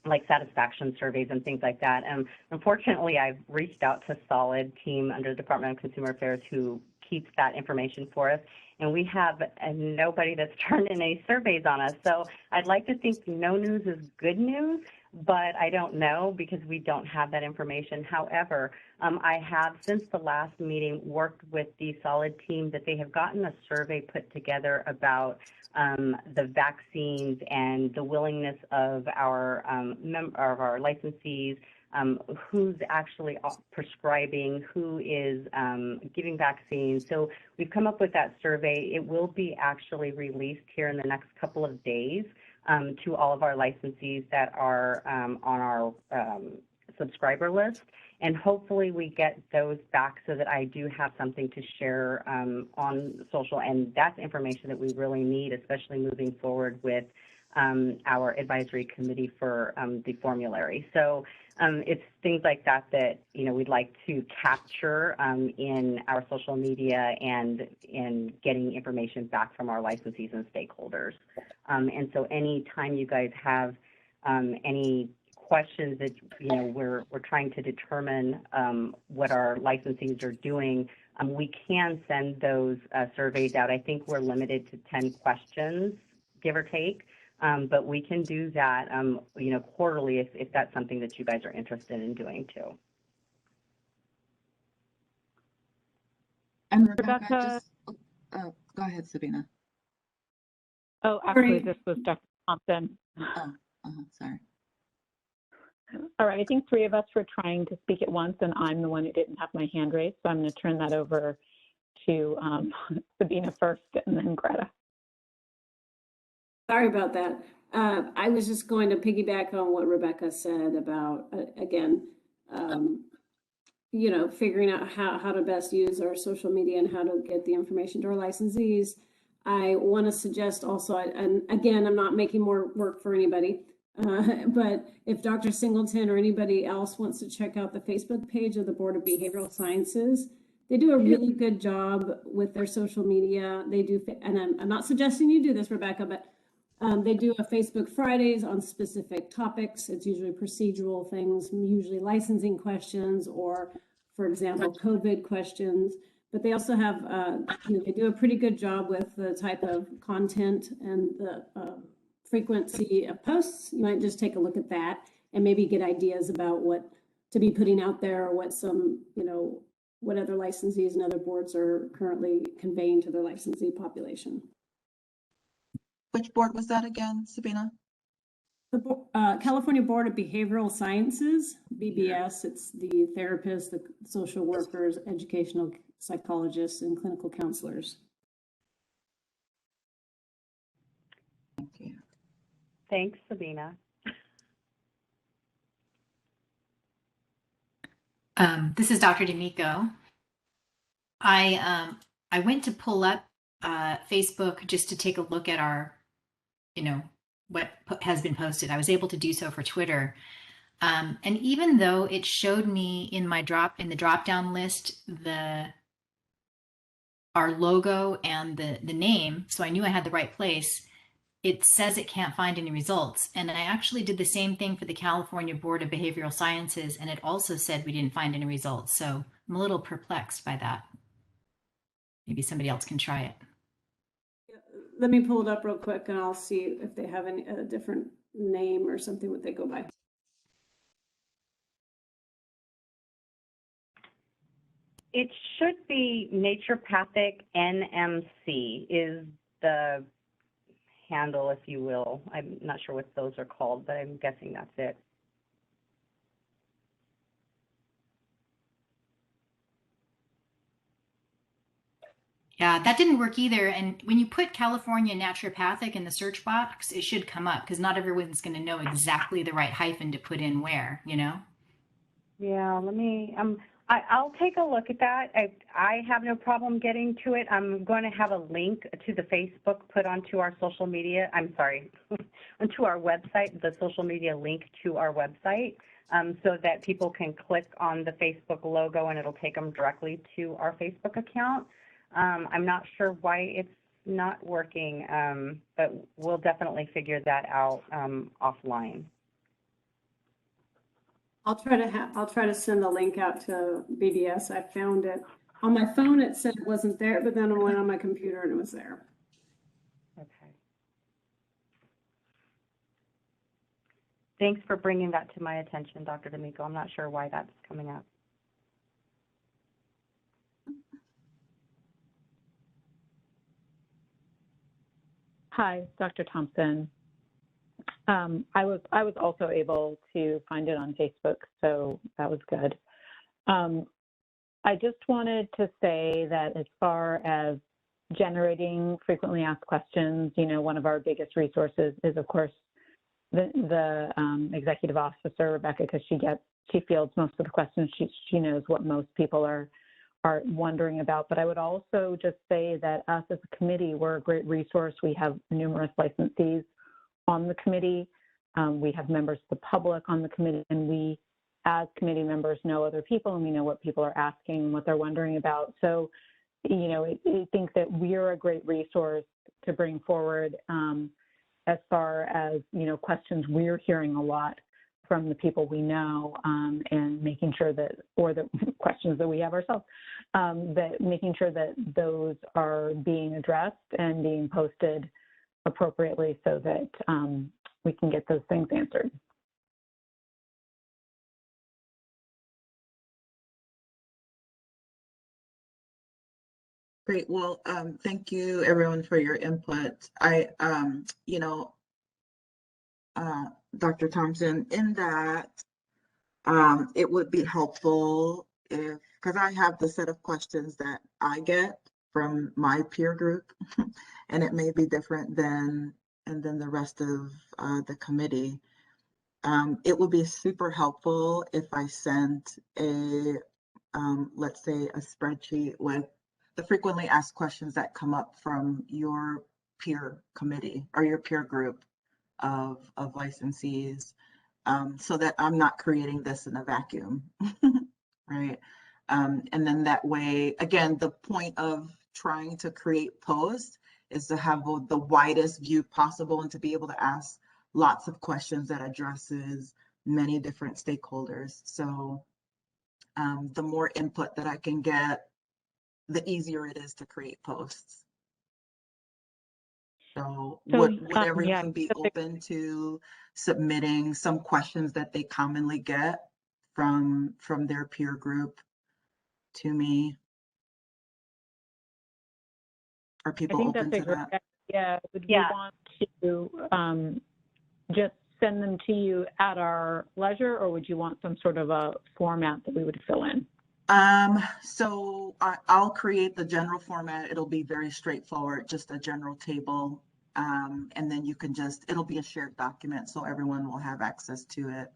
like satisfaction surveys and things like that. And unfortunately, I've reached out to Solid team under the Department of Consumer Affairs, who keeps that information for us. And we have nobody that's turned in any surveys on us. So I'd like to think no news is good news, but I don't know, because we don't have that information. However, I have, since the last meeting, worked with the Solid team that they have gotten a survey put together about the vaccines and the willingness of our licensees, who's actually prescribing, who is giving vaccines. So we've come up with that survey. It will be actually released here in the next couple of days to all of our licensees that are on our subscriber list, and hopefully we get those back so that I do have something to share on social, and that's information that we really need, especially moving forward with our advisory committee for the formulary. So it's things like that that, you know, we'd like to capture in our social media and in getting information back from our licensees and stakeholders. And so anytime you guys have any questions that, you know, we're trying to determine what our licensees are doing, we can send those surveys out. I think we're limited to 10 questions, give or take. But we can do that, you know, quarterly if that's something that you guys are interested in doing too. And Rebecca, just, go ahead, Sabina. Oh, actually, this was Dr. Thompson. Oh, sorry. All right, I think three of us were trying to speak at once, and I'm the one who didn't have my hand raised, so I'm going to turn that over to Sabina first, and then Greta. Sorry about that. I was just going to piggyback on what Rebecca said about, again, you know, figuring out how to best use our social media and how to get the information to our licensees. I want to suggest also, and again, I'm not making more work for anybody, but if Dr. Singleton or anybody else wants to check out the Facebook page of the Board of Behavioral Sciences, they do a really good job with their social media. They do, and I'm not suggesting you do this, Rebecca, but they do a Facebook Fridays on specific topics. It's usually procedural things, usually licensing questions, or, for example, COVID questions. But they also have, you know, they do a pretty good job with the type of content and the frequency of posts. You might just take a look at that and maybe get ideas about what to be putting out there, or what some, you know, what other licensees and other boards are currently conveying to their licensee population. Which board was that again, Sabina? The California Board of Behavioral Sciences, BBS. It's the therapists, the social workers, educational psychologists, and clinical counselors. Thank you. Thanks, Sabina. This is Dr. D'Amico. I went to pull up Facebook just to take a look at our, you know, what has been posted. I was able to do so for Twitter. And even though it showed me in my drop down list our logo and the name, so I knew I had the right place, it says it can't find any results. And I actually did the same thing for the California Board of Behavioral Sciences, and it also said we didn't find any results. So I'm a little perplexed by that. Maybe somebody else can try it. Let me pull it up real quick and I'll see if they have a different name or something that they go by. It should be Naturopathic NMC is the handle, if you will. I'm not sure what those are called, but I'm guessing that's it. Yeah, that didn't work either. And when you put California Naturopathic in the search box, it should come up, because not everyone's going to know exactly the right hyphen to put in where, you know? Yeah, let me, I'll take a look at that. I have no problem getting to it. I'm going to have a link to the Facebook put onto our social media, onto our website, the social media link to our website, so that people can click on the Facebook logo and it'll take them directly to our Facebook account. I'm not sure why it's not working, but we'll definitely figure that out offline. I'll try to send the link out to BDS. I found it on my phone. It said it wasn't there, but then I went on my computer and it was there. Okay. Thanks for bringing that to my attention, Dr. D'Amico. I'm not sure why that's coming up. Hi, Dr. Thompson. I was also able to find it on Facebook, so that was good. I just wanted to say that as far as generating frequently asked questions, you know, one of our biggest resources is, of course, the executive officer, Rebecca, because she fields most of the questions. She knows what most people are wondering about. But I would also just say that us as a committee, we're a great resource. We have numerous licensees on the committee. We have members of the public on the committee, and we, as committee members, know other people, and we know what people are asking and what they're wondering about. So, you know, I think that we're a great resource to bring forward as far as, you know, questions we're hearing a lot from the people we know, and making sure that, or the questions that we have ourselves, that making sure that those are being addressed and being posted appropriately so that we can get those things answered. Great. Well, thank you everyone for your input. You know, Dr. Thompson, in that it would be helpful if, because I have the set of questions that I get from my peer group, and it may be different than the rest of the committee. It would be super helpful if I sent a, let's say, a spreadsheet with the frequently asked questions that come up from your peer committee or your peer group of licensees, so that I'm not creating this in a vacuum, right? And then that way, again, the point of trying to create posts is to have the widest view possible and to be able to ask lots of questions that addresses many different stakeholders. So the more input that I can get, the easier it is to create posts. So would everyone be open to submitting some questions that they commonly get from their peer group to me? Are people open to that? Yeah, would we want to just send them to you at our leisure, or would you want some sort of a format that we would fill in? So I'll create the general format. It'll be very straightforward, just a general table. And then you can it'll be a shared document, so everyone will have access to it,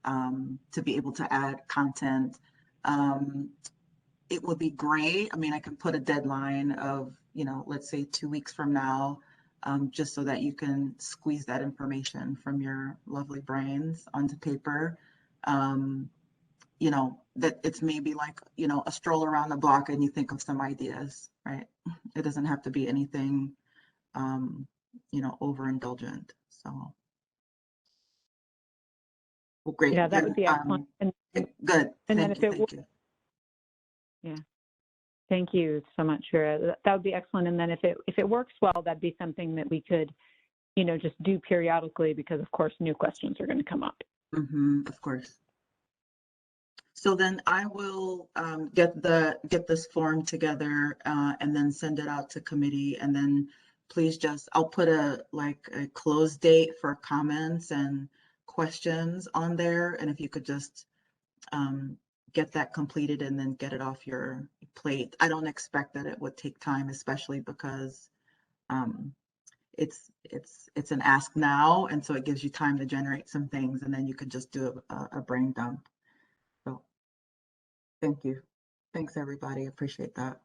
to be able to add content. It would be great. I mean, I can put a deadline of, you know, let's say 2 weeks from now, just so that you can squeeze that information from your lovely brains onto paper. You know, that it's maybe like, you know, a stroll around the block and you think of some ideas, right? It doesn't have to be anything, you know, overindulgent. So, well, great. Yeah, that would be excellent. Good. And then thank you. Yeah. Thank you so much, Shira. That would be excellent. And then if it works well, that'd be something that we could, you know, just do periodically, because of course new questions are going to come up. Of course. So then I will get this form together and then send it out to committee, and then please I'll put a close date for comments and questions on there, and if you could just get that completed and then get it off your plate. I don't expect that it would take time, especially because it's an ask now, and so it gives you time to generate some things, and then you could just do a brain dump. So thank you. Thanks, everybody. Appreciate that.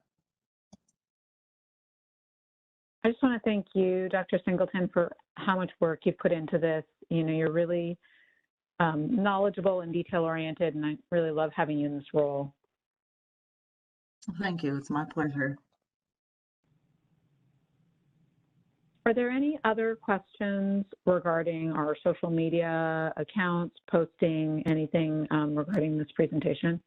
I just want to thank you, Dr. Singleton, for how much work you put into this. You know, you're really knowledgeable and detail-oriented, and I really love having you in this role. Thank you. It's my pleasure. Are there any other questions regarding our social media accounts, posting, anything regarding this presentation?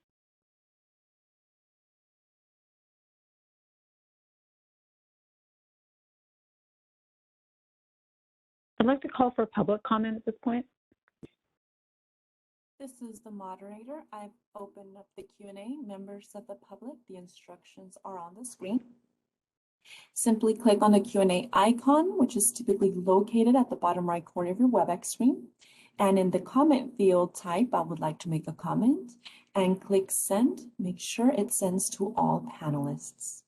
I'd like to call for public comment at this point. This is the moderator. I've opened up the Q&A. Members of the public, the instructions are on the screen. Simply click on the Q&A icon, which is typically located at the bottom right corner of your WebEx screen. And in the comment field, type, I would like to make a comment, and click send. Make sure it sends to all panelists.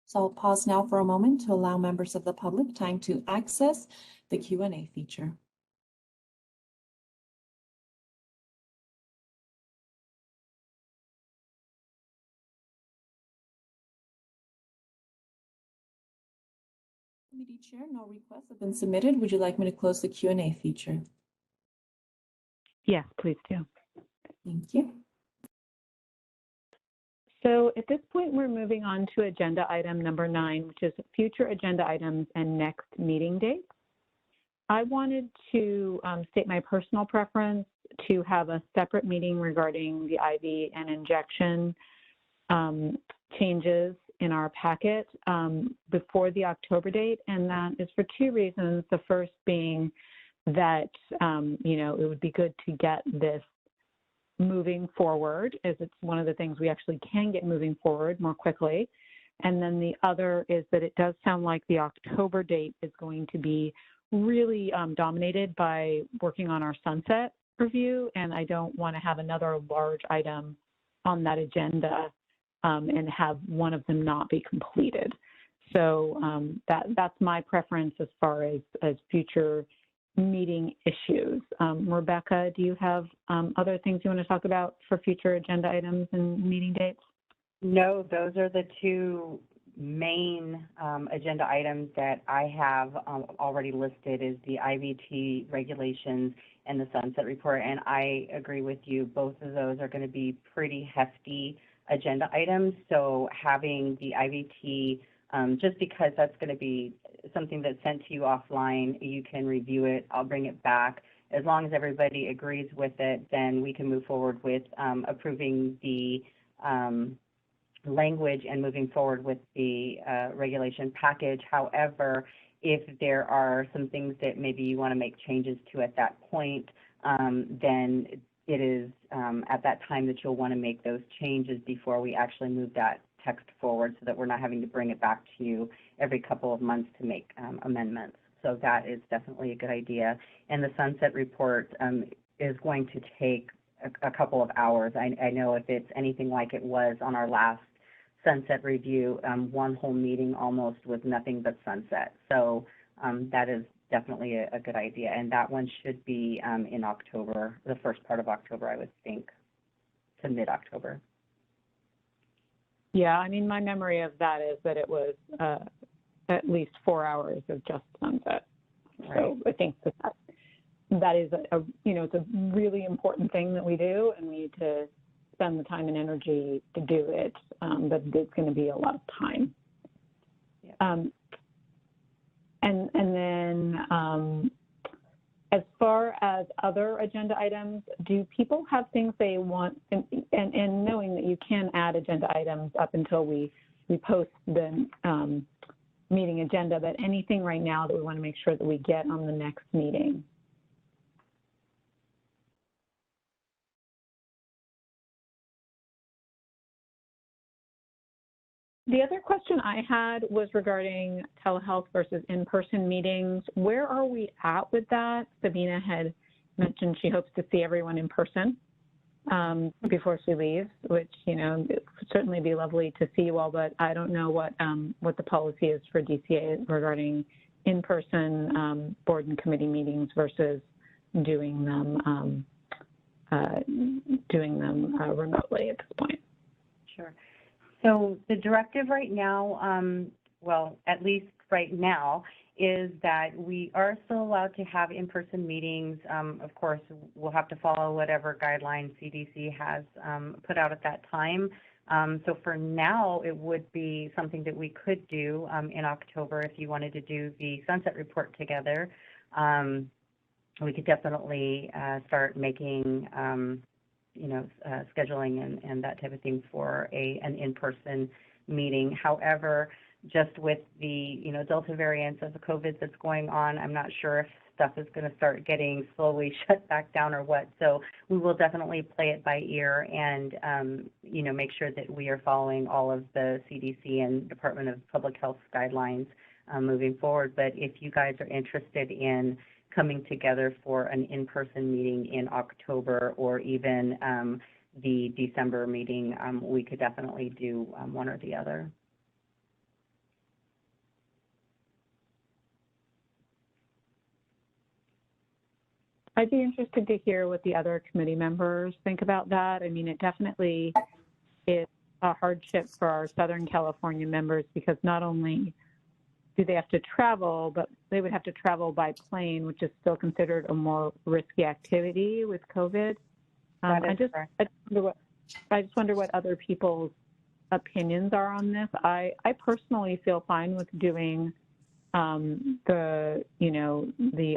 So I'll pause now for a moment to allow members of the public time to access the Q&A feature. Committee Chair, no requests have been submitted. Would you like me to close the Q&A feature? Yes, please do. Thank you. So at this point, we're moving on to agenda item number 9, which is future agenda items and next meeting dates. I wanted to state my personal preference to have a separate meeting regarding the IV and injection changes in our packet before the October date, and that is for 2 reasons. The first being that, it would be good to get this moving forward, as it's one of the things we actually can get moving forward more quickly. And then the other is that it does sound like the October date is going to be really dominated by working on our sunset review, and I don't want to have another large item on that agenda and have one of them not be completed. So that's my preference as far as future meeting issues. Rebecca, do you have other things you want to talk about for future agenda items and meeting dates? No, those are the 2 main agenda items that I have already listed, is the IVT regulations and the sunset report. And I agree with you, both of those are going to be pretty hefty agenda items. So having the IVT, just because that's going to be something that's sent to you offline, you can review it, I'll bring it back. As long as everybody agrees with it, then we can move forward with approving the language and moving forward with the regulation package. However, if there are some things that maybe you want to make changes to at that point, then it is at that time that you'll want to make those changes before we actually move that text forward, so that we're not having to bring it back to you every couple of months to make amendments. So that is definitely a good idea. And the sunset report is going to take a couple of hours. I know if it's anything like it was on our last sunset review, one whole meeting almost with nothing but sunset. So that is definitely a good idea. And that one should be in October, the first part of October, I would think, to mid-October. Yeah, I mean, my memory of that is that it was at least 4 hours of just sunset. Right. So I think that is it's a really important thing that we do, and we need to spend the time and energy to do it, but it's going to be a lot of time. Yeah. And then as far as other agenda items, do people have things they want, and knowing that you can add agenda items up until we post the meeting agenda, but anything right now that we want to make sure that we get on the next meeting? The other question I had was regarding telehealth versus in-person meetings. Where are we at with that? Sabina had mentioned she hopes to see everyone in person before she leaves, which, it would certainly be lovely to see you all, but I don't know what the policy is for DCA regarding in-person board and committee meetings versus doing them remotely at this point. Sure. So the directive right now, well, at least right now, is that we are still allowed to have in-person meetings. Of course, we'll have to follow whatever guidelines CDC has put out at that time. So for now, it would be something that we could do in October if you wanted to do the sunset report together. We could definitely start making scheduling and that type of thing for an in-person meeting. However, just with the Delta variants of the COVID that's going on, I'm not sure if stuff is going to start getting slowly shut back down or what. So we will definitely play it by ear and make sure that we are following all of the CDC and Department of Public Health guidelines moving forward. But if you guys are interested in coming together for an in-person meeting in October or even the December meeting, we could definitely do one or the other. I'd be interested to hear what the other committee members think about that. I mean, it definitely is a hardship for our Southern California members because not only do they have to travel, but they would have to travel by plane, which is still considered a more risky activity with COVID. I just wonder what other people's opinions are on this. I personally feel fine with doing the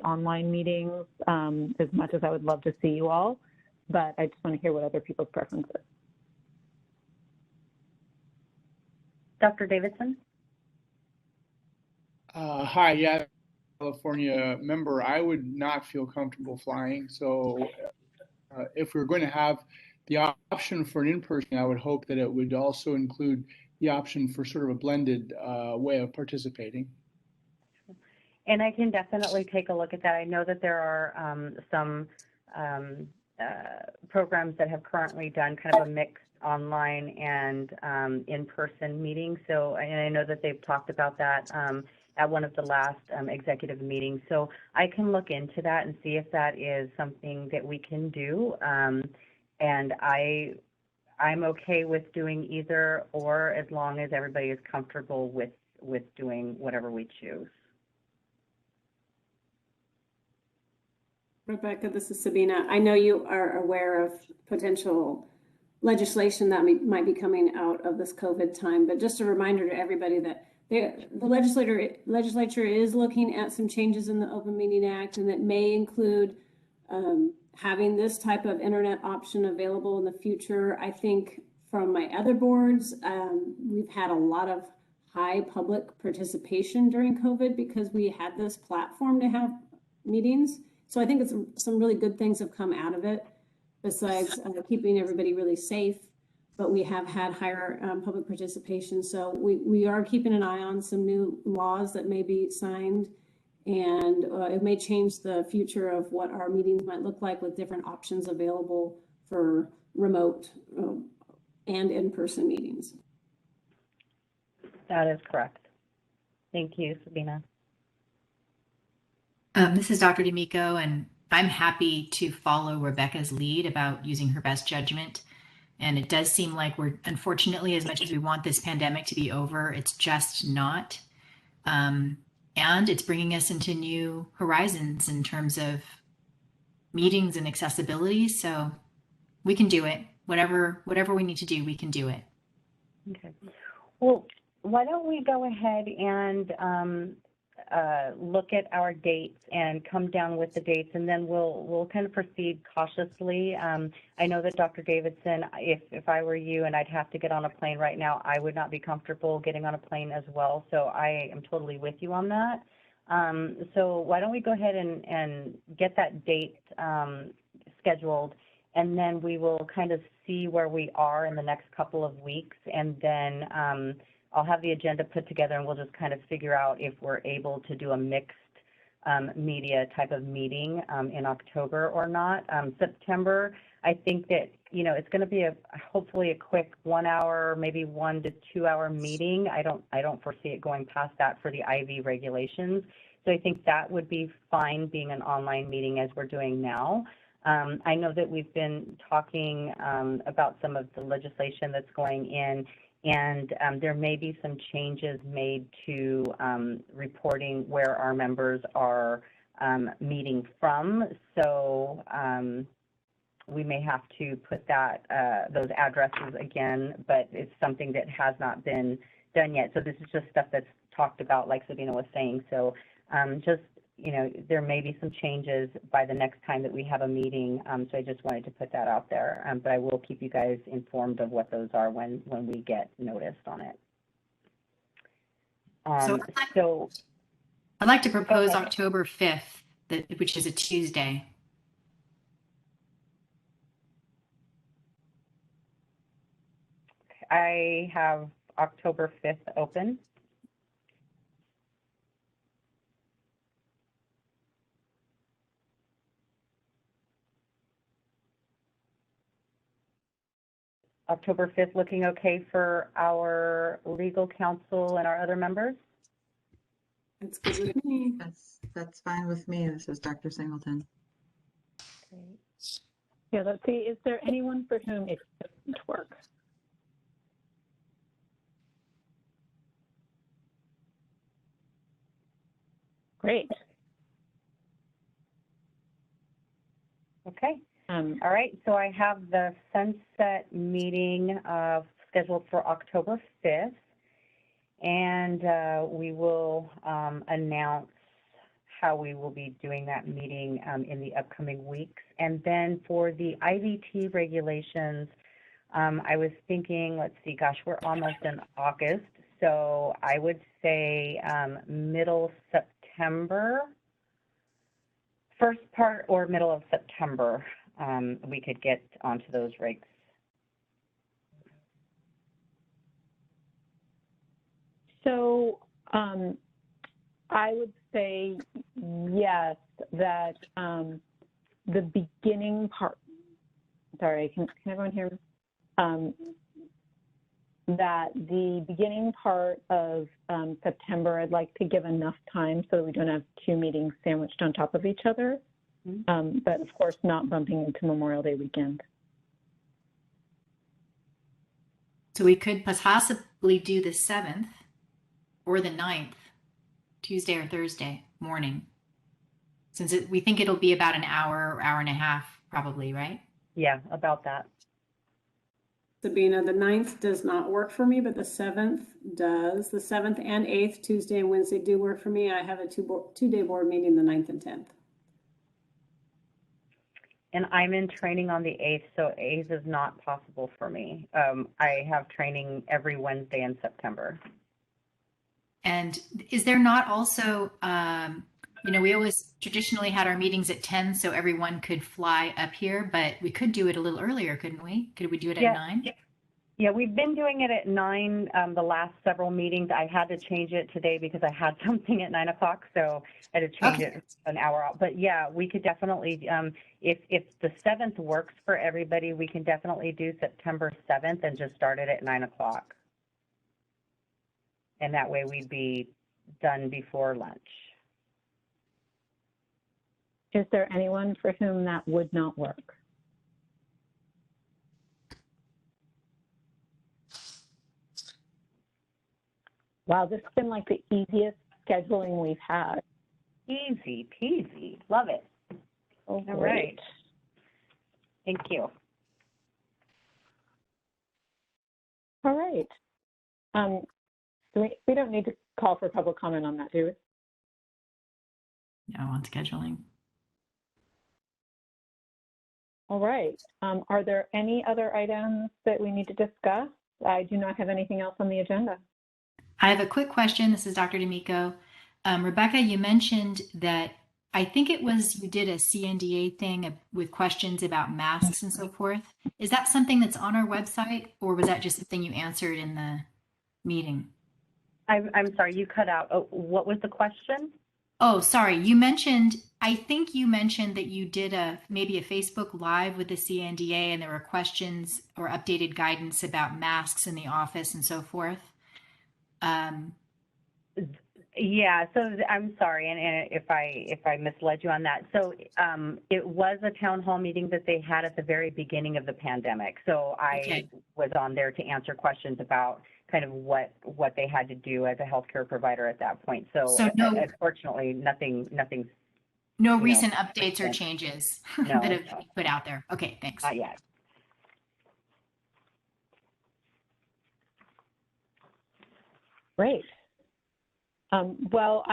online meetings as much as I would love to see you all, but I just want to hear what other people's preferences. Dr. Davidson? Hi, yeah, California member. I would not feel comfortable flying. So if we're going to have the option for an in-person, I would hope that it would also include the option for sort of a blended way of participating. And I can definitely take a look at that. I know that there are some programs that have currently done kind of a mixed online and in-person meeting. So, and I know that they've talked about that at one of the last executive meetings. So I can look into that and see if that is something that we can do. And I'm okay with doing either or, as long as everybody is comfortable with doing whatever we choose. Rebecca, this is Sabina. I know you are aware of potential legislation that might be coming out of this COVID time, but just a reminder to everybody that the legislature is looking at some changes in the Open Meeting Act, and that may include having this type of internet option available in the future. I think from my other boards, we've had a lot of high public participation during COVID because we had this platform to have meetings. So I think some really good things have come out of it, besides keeping everybody really safe. But we have had higher public participation. So we are keeping an eye on some new laws that may be signed, and it may change the future of what our meetings might look like, with different options available for remote and in-person meetings. That is correct. Thank you, Sabina. This is Dr. D'Amico, and I'm happy to follow Rebecca's lead about using her best judgment. And it does seem like we're, unfortunately, as much as we want this pandemic to be over, it's just not. And it's bringing us into new horizons in terms of meetings and accessibility. So we can do it. Whatever we need to do, we can do it. Okay. Well, why don't we go ahead and look at our dates and come down with the dates, and then we'll kind of proceed cautiously. I know that Dr. Davidson, if I were you and I'd have to get on a plane right now, I would not be comfortable getting on a plane as well. So I am totally with you on that. So why don't we go ahead and get that date scheduled, and then we will kind of see where we are in the next couple of weeks, and then I'll have the agenda put together, and we'll just kind of figure out if we're able to do a mixed media type of meeting in October or not. September, I think that, it's going to be hopefully a quick 1 hour, maybe 1 to 2 hour meeting. I don't foresee it going past that for the IV regulations. So I think that would be fine, being an online meeting as we're doing now. I know that we've been talking about some of the legislation that's going in, and there may be some changes made to reporting where our members are meeting from. So we may have to put those addresses again, but it's something that has not been done yet. So this is just stuff that's talked about, like Sabina was saying. So there may be some changes by the next time that we have a meeting. So I just wanted to put that out there. But I will keep you guys informed of what those are when we get noticed on it. So I'd like to propose October 5th, which is a Tuesday. I have October 5th open. October 5th looking okay for our legal counsel and our other members? That's good with me. That's fine with me. This is Dr. Singleton. Great. Yeah, let's see. Is there anyone for whom it doesn't work? Great. Okay. All right. So I have the sunset meeting scheduled for October 5th, and we will announce how we will be doing that meeting in the upcoming weeks. And then for the IVT regulations, I was thinking, let's see, gosh, we're almost in August. So I would say middle September, first part or middle of September, we could get onto those regs. So I would say yes, that the beginning part, sorry, can everyone hear me? That the beginning part of September, I'd like to give enough time so that we don't have two meetings sandwiched on top of each other, but of course not bumping into Memorial Day weekend. So we could possibly do the 7th or the 9th, Tuesday or Thursday morning, since we think it'll be about an hour or hour and a half, probably, right? Yeah, about that. Sabina, the 9th does not work for me, but the 7th does. The 7th and 8th, Tuesday and Wednesday, do work for me. I have a two-day board meeting the 9th and 10th. And I'm in training on the 8th, so 8th is not possible for me. I have training every Wednesday in September. And is there not also, we always traditionally had our meetings at 10, so everyone could fly up here, but we could do it a little earlier, couldn't we? Could we do it at 9? Yeah, we've been doing it at 9 the last several meetings. I had to change it today because I had something at 9 o'clock, so I had to change it an hour out. But yeah, we could definitely, if the 7th works for everybody, we can definitely do September 7th and just start it at 9 o'clock. And that way we'd be done before lunch. Is there anyone for whom that would not work? Wow, this has been like the easiest scheduling we've had. Easy peasy. Love it. Oh, all right. Thank you. All right. We don't need to call for public comment on that, do we? No, on scheduling. All right. Are there any other items that we need to discuss? I do not have anything else on the agenda. I have a quick question. This is Dr. D'Amico. Rebecca, you mentioned that I think it was you did a CNDA thing with questions about masks and so forth. Is that something that's on our website, or was that just something you answered in the meeting? I'm sorry, you cut out. Oh, what was the question? Oh, sorry. I think you mentioned that you did maybe a Facebook Live with the CNDA and there were questions or updated guidance about masks in the office and so forth. Yeah, so I'm sorry, and if I misled you on that. So it was a town hall meeting that they had at the very beginning of the pandemic. So I was on there to answer questions about kind of what they had to do as a healthcare provider at that point. So unfortunately, nothing's no recent updates or changes that have been put out there. Okay, thanks. Not yet. Great. Well,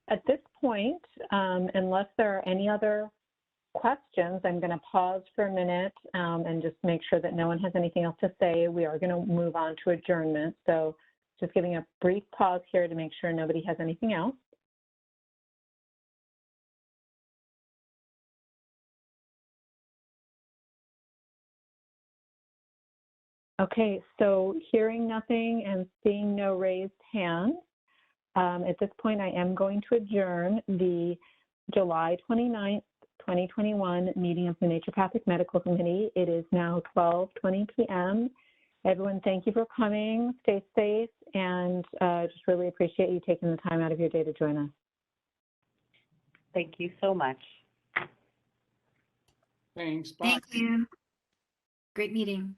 at this point, unless there are any other questions, I'm going to pause for a minute and just make sure that no one has anything else to say. We are going to move on to adjournment. So just giving a brief pause here to make sure nobody has anything else. Okay, so hearing nothing and seeing no raised hands, at this point I am going to adjourn the July 29th, 2021 meeting of the Naturopathic Medical Committee. It is now 12:20 p.m. Everyone, thank you for coming. Stay safe, and just really appreciate you taking the time out of your day to join us. Thank you so much. Thanks. Bye. Thank you. Great meeting.